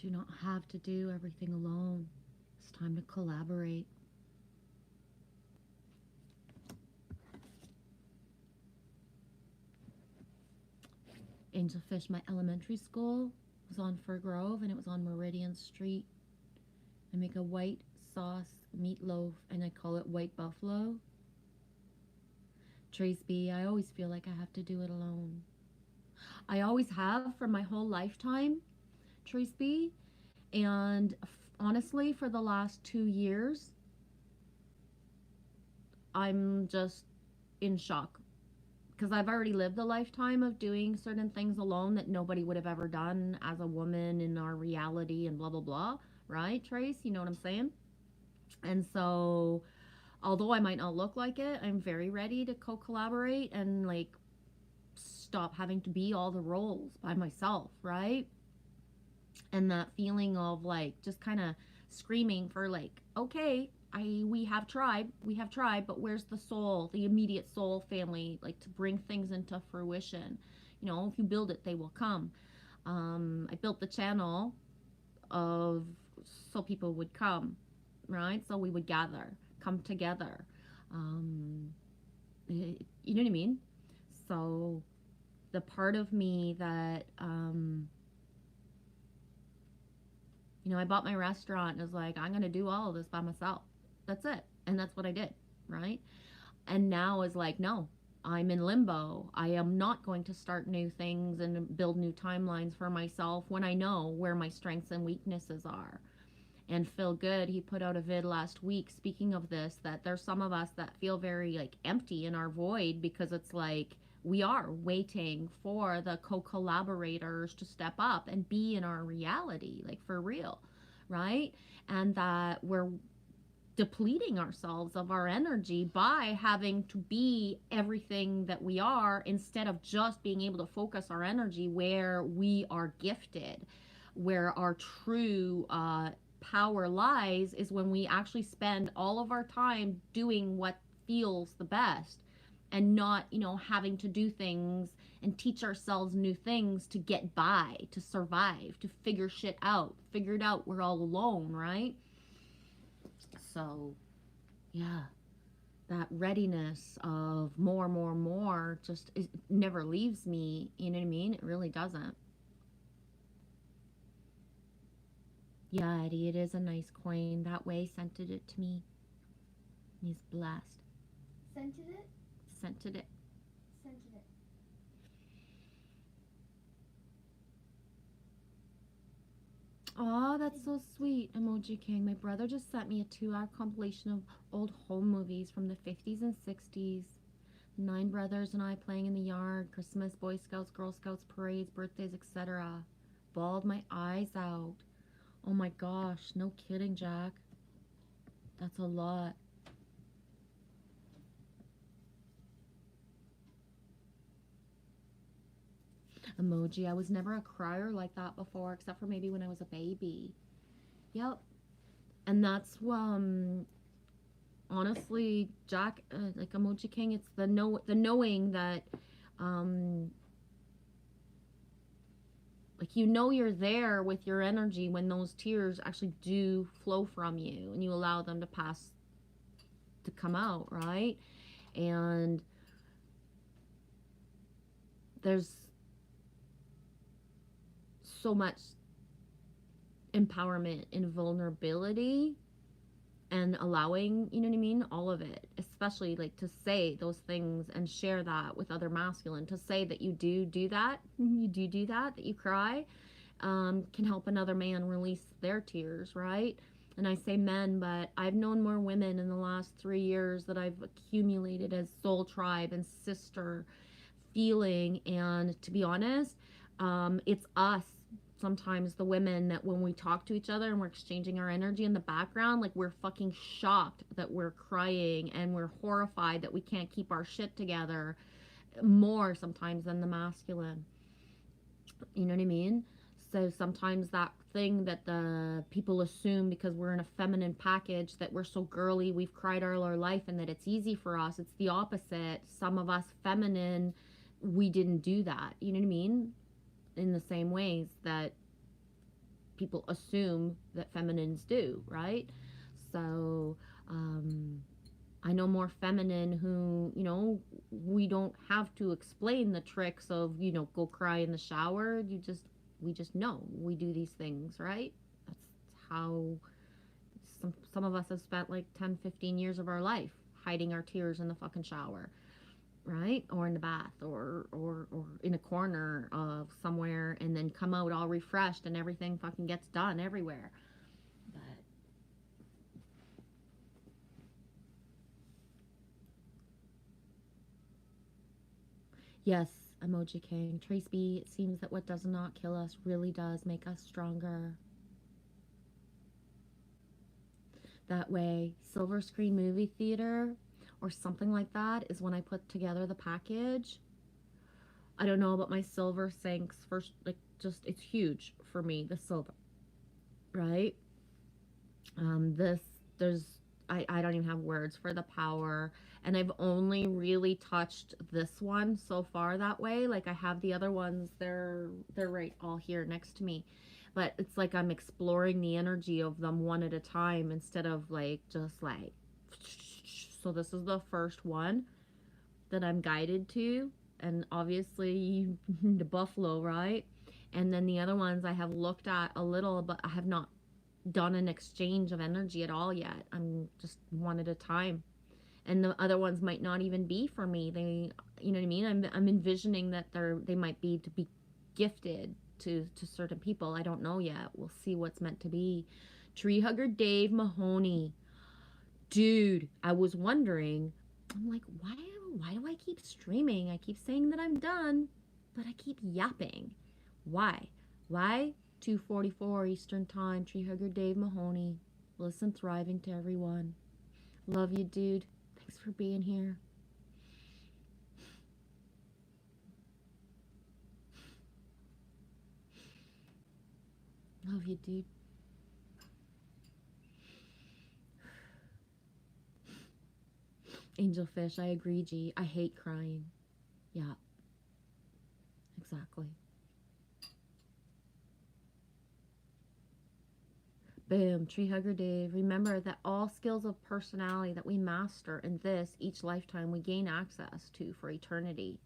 Do not have to do everything alone. It's time to collaborate. Angelfish, my elementary school was on Fir Grove and it was on Meridian Street. I make a white sauce meatloaf and I call it White Buffalo. Trace B, I always feel like I have to do it alone. I always have for my whole lifetime, Trace B. And honestly, for the last 2 years, I'm just in shock. Because I've already lived a lifetime of doing certain things alone that nobody would have ever done as a woman in our reality and blah, blah, blah. Right, Trace? You know what I'm saying? And so, although I might not look like it, I'm very ready to co-collaborate and like stop having to be all the roles by myself, right? And that feeling of like just kind of screaming for like, okay, we have tried, but where's the soul, the immediate soul family, like to bring things into fruition? You know, if you build it, they will come. I built the channel of so people would come, right? So we would gather, come together. You know what I mean? So the part of me that, you know, I bought my restaurant and was like, I'm going to do all of this by myself. That's it. And that's what I did, right? And now is like, no, I'm in limbo. I am not going to start new things and build new timelines for myself when I know where my strengths and weaknesses are. And Phil Good, he put out a vid last week speaking of this, that there's some of us that feel very like empty in our void because it's like we are waiting for the co-collaborators to step up and be in our reality, like for real, right? And that we're depleting ourselves of our energy by having to be everything that we are instead of just being able to focus our energy where we are gifted, where our true power lies, is when we actually spend all of our time doing what feels the best and not, you know, having to do things and teach ourselves new things to get by, to survive, to figure shit out. Figure it out, we're all alone, right? So, yeah, that readiness of more just never leaves me, you know what I mean? It really doesn't. Yeah, Eddie, it is a nice coin. That way scented it to me. He's blessed. Scented it? Scented it. Scented it. Aw, that's so sweet, Emoji King. My brother just sent me a 2-hour compilation of old home movies from the 50s and 60s. 9 brothers and I playing in the yard, Christmas, Boy Scouts, Girl Scouts, parades, birthdays, etc. Bawled my eyes out. Oh my gosh, no kidding, Jack. That's a lot. Emoji, I was never a crier like that before, except for maybe when I was a baby. Yep. And that's honestly, Jack, like Emoji King, it's the knowing that like, you know, you're there with your energy when those tears actually do flow from you and you allow them to come out, right? And there's so much empowerment in vulnerability and allowing, you know what I mean, all of it, especially like to say those things and share that with other masculine, to say that you do that, that you cry, can help another man release their tears, right? And I say men, but I've known more women in the last 3 years that I've accumulated as soul tribe and sister feeling. And to be honest, it's us, sometimes the women, that when we talk to each other and we're exchanging our energy in the background, like we're fucking shocked that we're crying and we're horrified that we can't keep our shit together more sometimes than the masculine. You know what I mean? So sometimes that thing that the people assume because we're in a feminine package that we're so girly, we've cried all our life and that it's easy for us. It's the opposite. Some of us feminine, we didn't do that. You know what I mean? In the same ways that people assume that feminines do, right? So I know more feminine who, you know, we don't have to explain the tricks of, you know, go cry in the shower. We just know we do these things, right? That's how some of us have spent like 10, 15 years of our life hiding our tears in the fucking shower, right? Or in the bath, or in a corner of somewhere, and then come out all refreshed and everything fucking gets done everywhere. But yes, Emoji King. Trace B, it seems that what does not kill us really does make us stronger. That way, Silver Screen Movie Theater or something like that is when I put together the package. I don't know about my silver sinks. First, like, just, it's huge for me, the silver, right? I don't even have words for the power, and I've only really touched this one so far that way. Like, I have the other ones, they're right all here next to me, but it's like I'm exploring the energy of them one at a time instead of like just like. So this is the first one that I'm guided to, and obviously the buffalo, right? And then the other ones I have looked at a little, but I have not done an exchange of energy at all yet. I'm just one at a time, and the other ones might not even be for me. They, you know what I mean? I'm envisioning that they might be to be gifted to certain people. I don't know yet. We'll see what's meant to be. Tree hugger Dave Mahoney, dude, I was wondering. I'm like, why do I keep streaming? I keep saying that I'm done, but I keep yapping. Why? 2:44 Eastern Time. Tree hugger Dave Mahoney. Listen thriving to everyone. Love you, dude. Thanks for being here. Love you, dude. Angelfish, I agree, G. I hate crying. Yeah. Exactly. Boom, Tree Hugger Dave. Remember that all skills of personality that we master in this each lifetime we gain access to for eternity.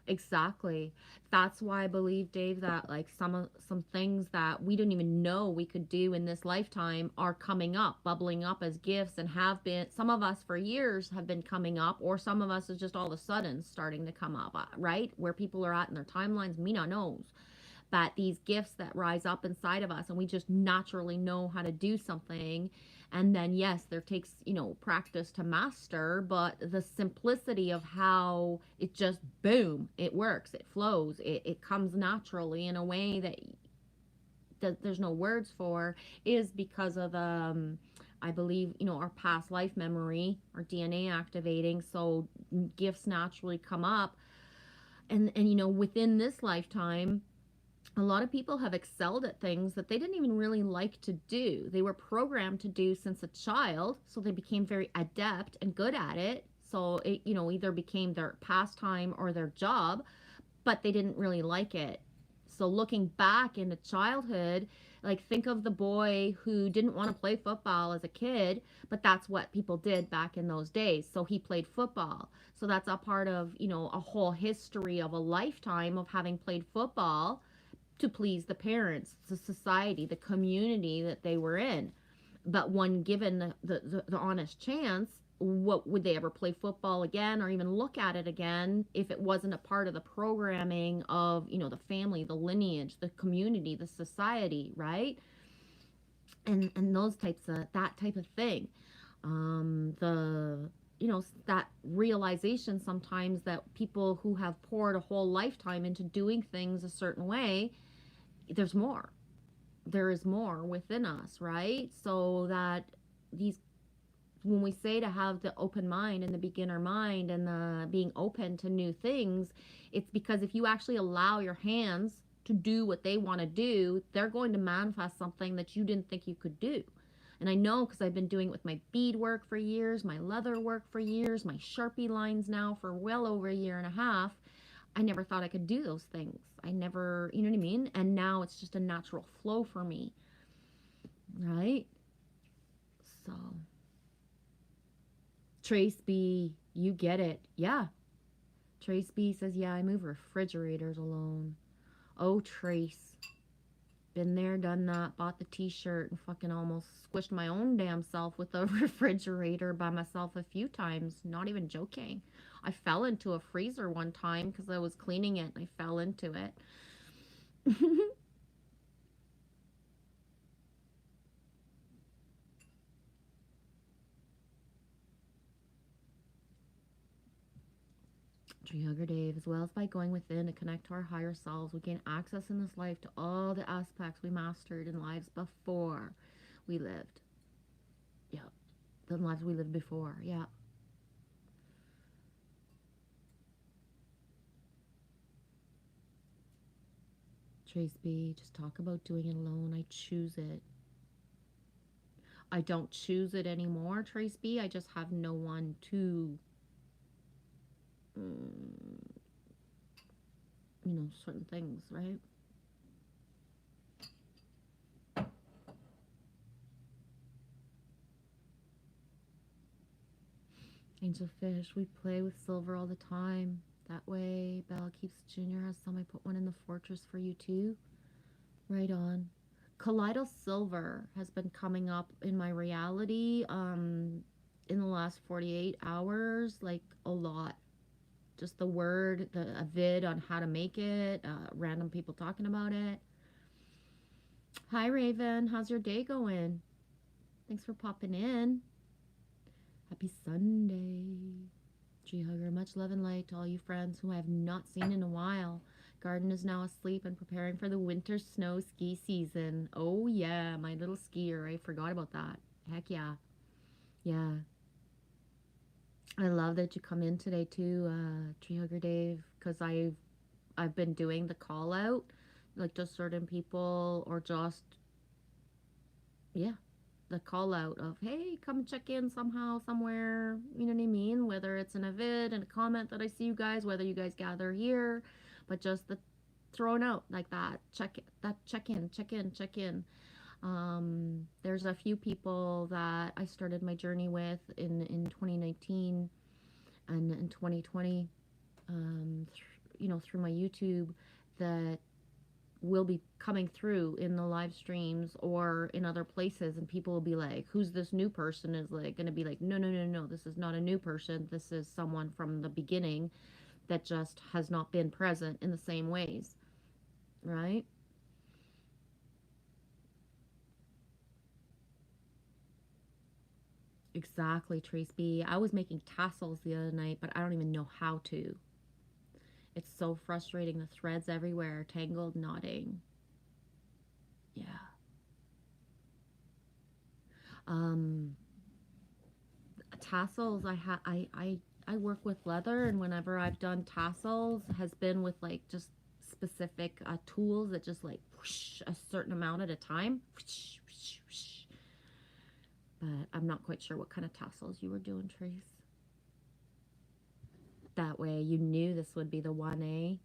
Exactly. That's why I believe, Dave, that like some things that we didn't even know we could do in this lifetime are coming up, bubbling up as gifts, and have been. Some of us for years have been coming up, or some of us is just all of a sudden starting to come up, right? Where people are at in their timelines, me not knows. But these gifts that rise up inside of us, and we just naturally know how to do something. And then, yes, there takes, you know, practice to master, but the simplicity of how it just, boom, it works, it flows, it comes naturally in a way that there's no words for, is because of, I believe, you know, our past life memory, our DNA activating. So gifts naturally come up. And you know, within this lifetime, a lot of people have excelled at things that they didn't even really like to do. They were programmed to do since a child, so they became very adept and good at it. So it, you know, either became their pastime or their job, but they didn't really like it. So looking back into childhood, like think of the boy who didn't want to play football as a kid, but that's what people did back in those days. So he played football. So that's a part of, you know, a whole history of a lifetime of having played football to please the parents, the society, the community that they were in. But when given the honest chance, what would they ever play football again or even look at it again if it wasn't a part of the programming of, you know, the family, the lineage, the community, the society, right? And those types of, that type of thing. You know, that realization sometimes that people who have poured a whole lifetime into doing things a certain way, there's more. There is more within us, right? So that these, when we say to have the open mind and the beginner mind and the being open to new things, it's because if you actually allow your hands to do what they want to do, they're going to manifest something that you didn't think you could do. And I know because I've been doing it with my bead work for years, my leather work for years, my Sharpie lines now for well over a year and a half. I never thought I could do those things. I never, you know what I mean? And now it's just a natural flow for me. Right? So, Trace B, you get it. Yeah. Trace B says, yeah, I move refrigerators alone. Oh, Trace. Been there, done that, bought the t-shirt and fucking almost squished my own damn self with a refrigerator by myself a few times. Not even joking. I fell into a freezer one time because I was cleaning it and I fell into it. Tree Hugger Dave, as well as by going within to connect to our higher selves, we gain access in this life to all the aspects we mastered in lives before we lived. Yeah. The lives we lived before. Yeah. Trace B, just talk about doing it alone. I choose it. I don't choose it anymore, Trace B. I just have no one to, certain things, right? Angel Fish, we play with silver all the time. That way, Belle keeps Junior has some. I put one in the fortress for you too. Right on. Colloidal silver has been coming up in my reality in the last 48 hours, like a lot. Just the word, a vid on how to make it, random people talking about it. Hi, Raven. How's your day going? Thanks for popping in. Happy Sunday. Tree Hugger, much love and light to all you friends whom I have not seen in a while. Garden is now asleep and preparing for the winter snow ski season. Oh, yeah, my little skier. I forgot about that. Heck yeah. Yeah. I love that you come in today too, Tree Hugger Dave, because I've been doing the call out, like to certain people, or just, yeah, the call out of, hey, come check in somehow, somewhere, you know what I mean? Whether it's in a vid and a comment that I see you guys, whether you guys gather here, but just the thrown out like that, check in. There's a few people that I started my journey with in 2019 and in 2020, through my YouTube, that will be coming through in the live streams or in other places, and people will be like, who's this new person? Is like going to be like, no, this is not a new person. This is someone from the beginning that just has not been present in the same ways, right? Exactly, Trace B. I was making tassels the other night, but I don't even know how to. It's so frustrating. The threads everywhere, tangled, knotting. Yeah. Tassels, I work with leather, and whenever I've done tassels has been with like just specific tools that just like whoosh, a certain amount at a time. Whoosh, whoosh, whoosh. But I'm not quite sure what kind of tassels you were doing, Trace. That way you knew this would be the 1A.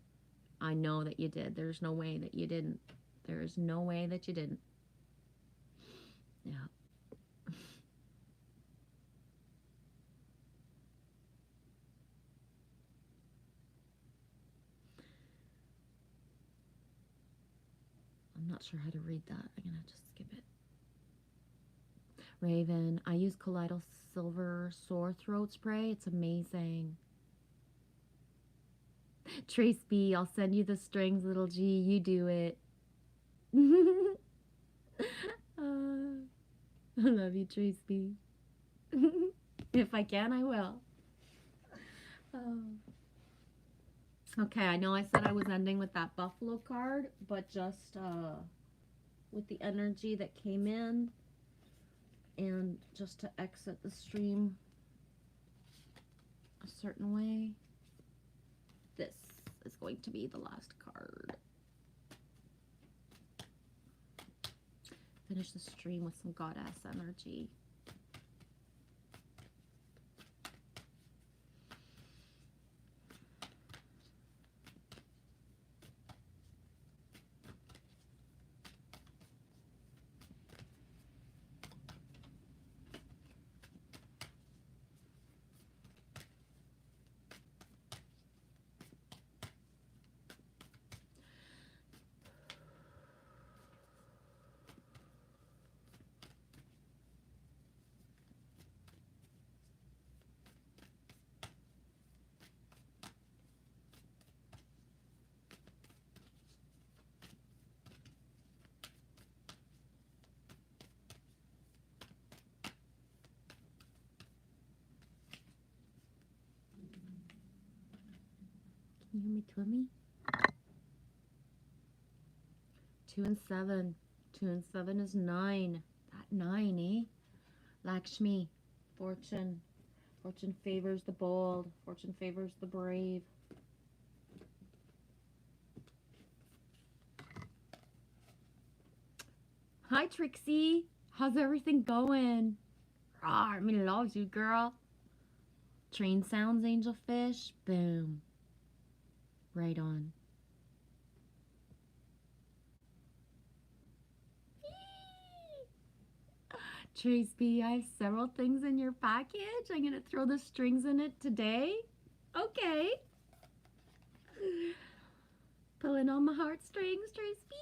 I know that you did. There's no way that you didn't. There's no way that you didn't. Yeah. I'm not sure how to read that. I'm going to just skip it. Raven, I use Colloidal Silver Sore Throat Spray. It's amazing. Trace B, I'll send you the strings, little G. You do it. I love you, Trace B. If I can, I will. Oh. Okay, I know I said I was ending with that buffalo card, but just with the energy that came in, and just to exit the stream a certain way, this is going to be the last card. Finish the stream with some goddess energy. you hear me tummy? 2 and 7. 2 and 7 is 9. That 9, eh? Lakshmi, fortune. Fortune favors the bold. Fortune favors the brave. Hi, Trixie. How's everything going? Rawr, me loves you, girl. Train sounds, angelfish. Boom. Right on. Trace B, I have several things in your package. I'm going to throw the strings in it today. Okay. Pulling on my heartstrings, Trace B.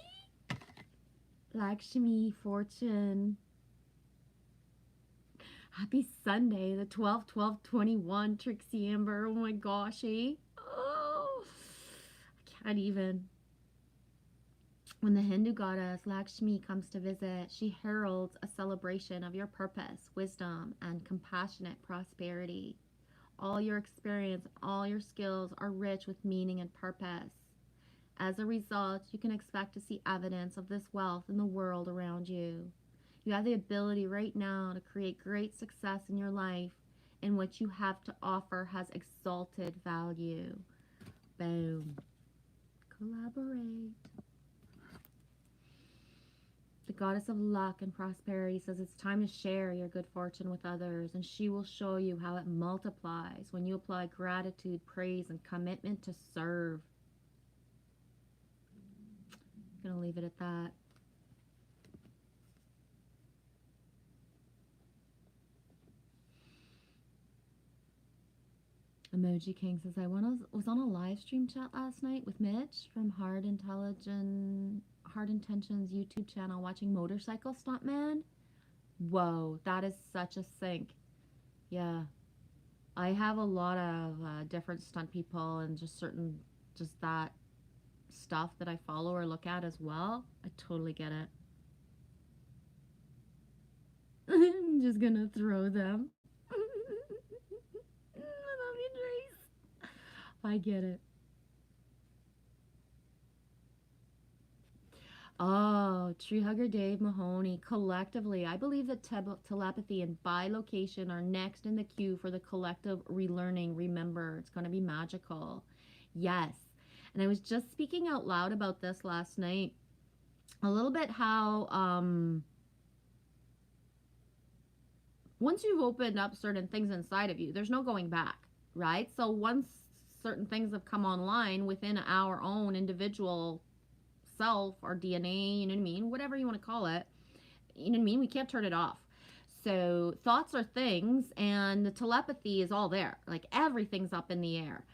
Lakshmi, fortune. Happy Sunday, the 12th, 21, Trixie Amber. Oh my gosh, eh? Oh, I can't even. When the Hindu goddess Lakshmi comes to visit, she heralds a celebration of your purpose, wisdom, and compassionate prosperity. All your experience, all your skills are rich with meaning and purpose. As a result, you can expect to see evidence of this wealth in the world around you. You have the ability right now to create great success in your life, and what you have to offer has exalted value. Boom. Collaborate. The goddess of luck and prosperity says it's time to share your good fortune with others, and she will show you how it multiplies when you apply gratitude, praise, and commitment to serve. I'm gonna leave it at that. Emoji King says, I was on a live stream chat last night with Mitch from Hard Intentions YouTube channel watching Motorcycle Stuntman. Whoa, that is such a sync. Yeah. I have a lot of different stunt people and just that stuff that I follow or look at as well. I totally get it. I'm just gonna throw them. I love you, Trace. I get it. Oh, Tree Hugger Dave Mahoney. Collectively, I believe that telepathy and bilocation are next in the queue for the collective relearning. Remember, it's going to be magical. Yes. And I was just speaking out loud about this last night. A little bit how once you've opened up certain things inside of you, there's no going back, right? So once certain things have come online within our own individual self or DNA, you know what I mean? Whatever you want to call it, you know what I mean? We can't turn it off. So thoughts are things, and the telepathy is all there. Like everything's up in the air.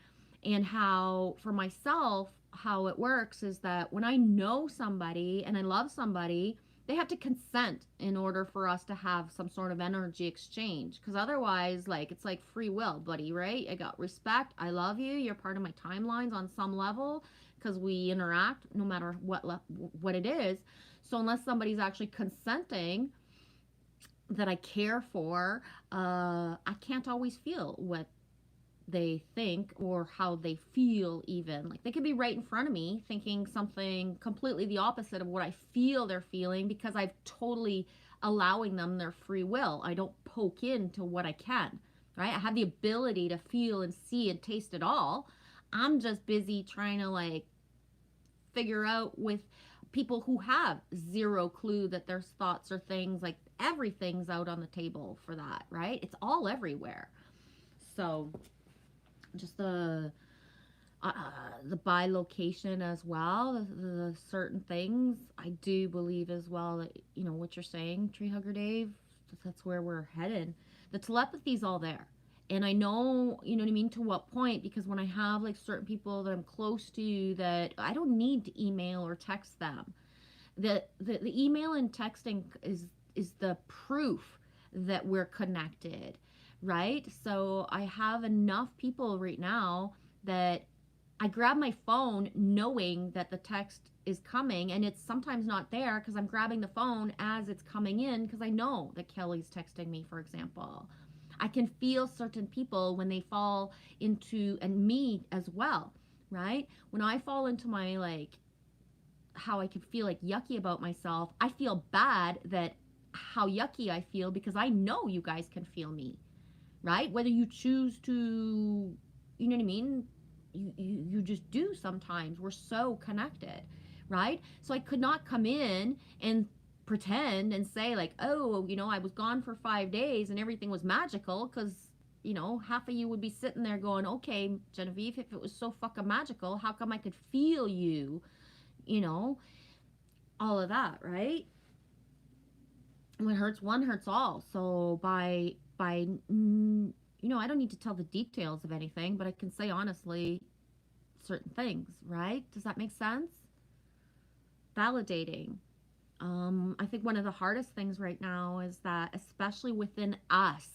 And how, for myself, how it works is that when I know somebody and I love somebody, they have to consent in order for us to have some sort of energy exchange. Because otherwise, like, it's like free will, buddy, right? I got respect. I love you. You're part of my timelines on some level because we interact no matter what it is. So unless somebody's actually consenting that I care for, I can't always feel what they think or how they feel even. Like they could be right in front of me thinking something completely the opposite of what I feel they're feeling because I've totally allowing them their free will. I don't poke into what I can, right? I have the ability to feel and see and taste it all. I'm just busy trying to like figure out with people who have zero clue that there's thoughts or things, like everything's out on the table for that, right? It's all everywhere. So just the bilocation as well, the certain things, I do believe as well that, you know, what you're saying, Tree Hugger Dave, that's where we're headed. The telepathy's all there. And I know, you know what I mean, to what point, because when I have like certain people that I'm close to that I don't need to email or text them. The email and texting is the proof that we're connected, right? So I have enough people right now that I grab my phone knowing that the text is coming, and it's sometimes not there because I'm grabbing the phone as it's coming in because I know that Kelly's texting me, for example. I can feel certain people when they fall into, and me as well, right? When I fall into my, like, how I can feel like yucky about myself, I feel bad that how yucky I feel because I know you guys can feel me, right? Whether you choose to, you know what I mean? You just do sometimes. We're so connected, right? So I could not come in and pretend and say, like, oh, you know, I was gone for 5 days and everything was magical, because, you know, half of you would be sitting there going, okay, Genevieve, if it was so fucking magical, how come I could feel you, you know, all of that, right? What hurts one hurts all. So you know, I don't need to tell the details of anything, but I can say honestly certain things, right? Does that make sense? Validating. I think one of the hardest things right now is that, especially within us,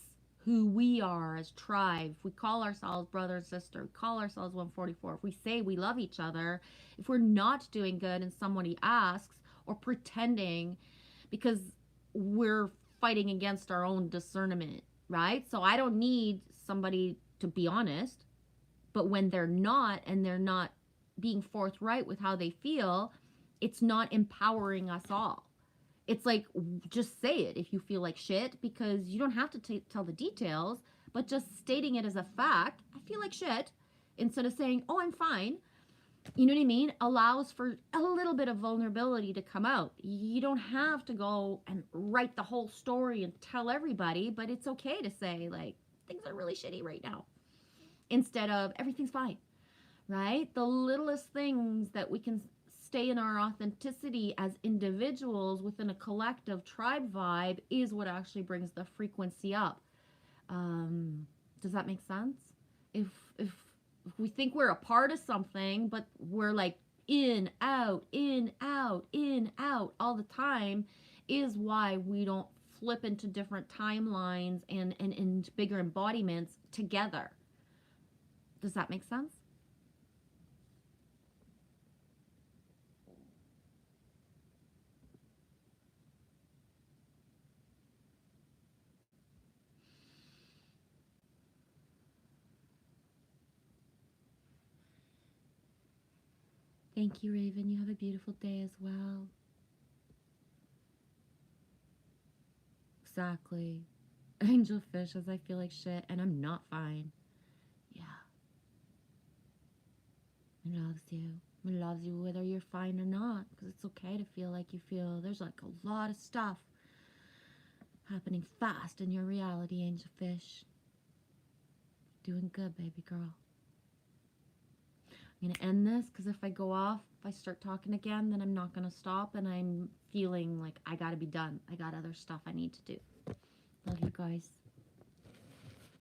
who we are as tribe, if we call ourselves brother and sister, we call ourselves 144, if we say we love each other, if we're not doing good and somebody asks, or pretending because we're fighting against our own discernment, right? So I don't need somebody to be honest, but when they're not, and they're not being forthright with how they feel, it's not empowering us all. It's like, just say it if you feel like shit, because you don't have to tell the details, but just stating it as a fact, I feel like shit, instead of saying, oh, I'm fine, you know what I mean, allows for a little bit of vulnerability to come out. You don't have to go and write the whole story and tell everybody, but it's okay to say, like, things are really shitty right now, instead of everything's fine, right? The littlest things that we can stay in our authenticity as individuals within a collective tribe vibe is what actually brings the frequency up. Does that make sense? If we think we're a part of something, but we're like in, out, in, out, in, out all the time, is why we don't flip into different timelines and bigger embodiments together. Does that make sense? Thank you, Raven. You have a beautiful day as well. Exactly. Angel Fish says I feel like shit and I'm not fine. Yeah. He loves you. He loves you whether you're fine or not, because it's okay to feel like you feel. There's like a lot of stuff happening fast in your reality, Angel Fish. Doing good, baby girl. I'm going to end this because if I go off, if I start talking again, then I'm not going to stop, and I'm feeling like I got to be done. I got other stuff I need to do. Love you guys.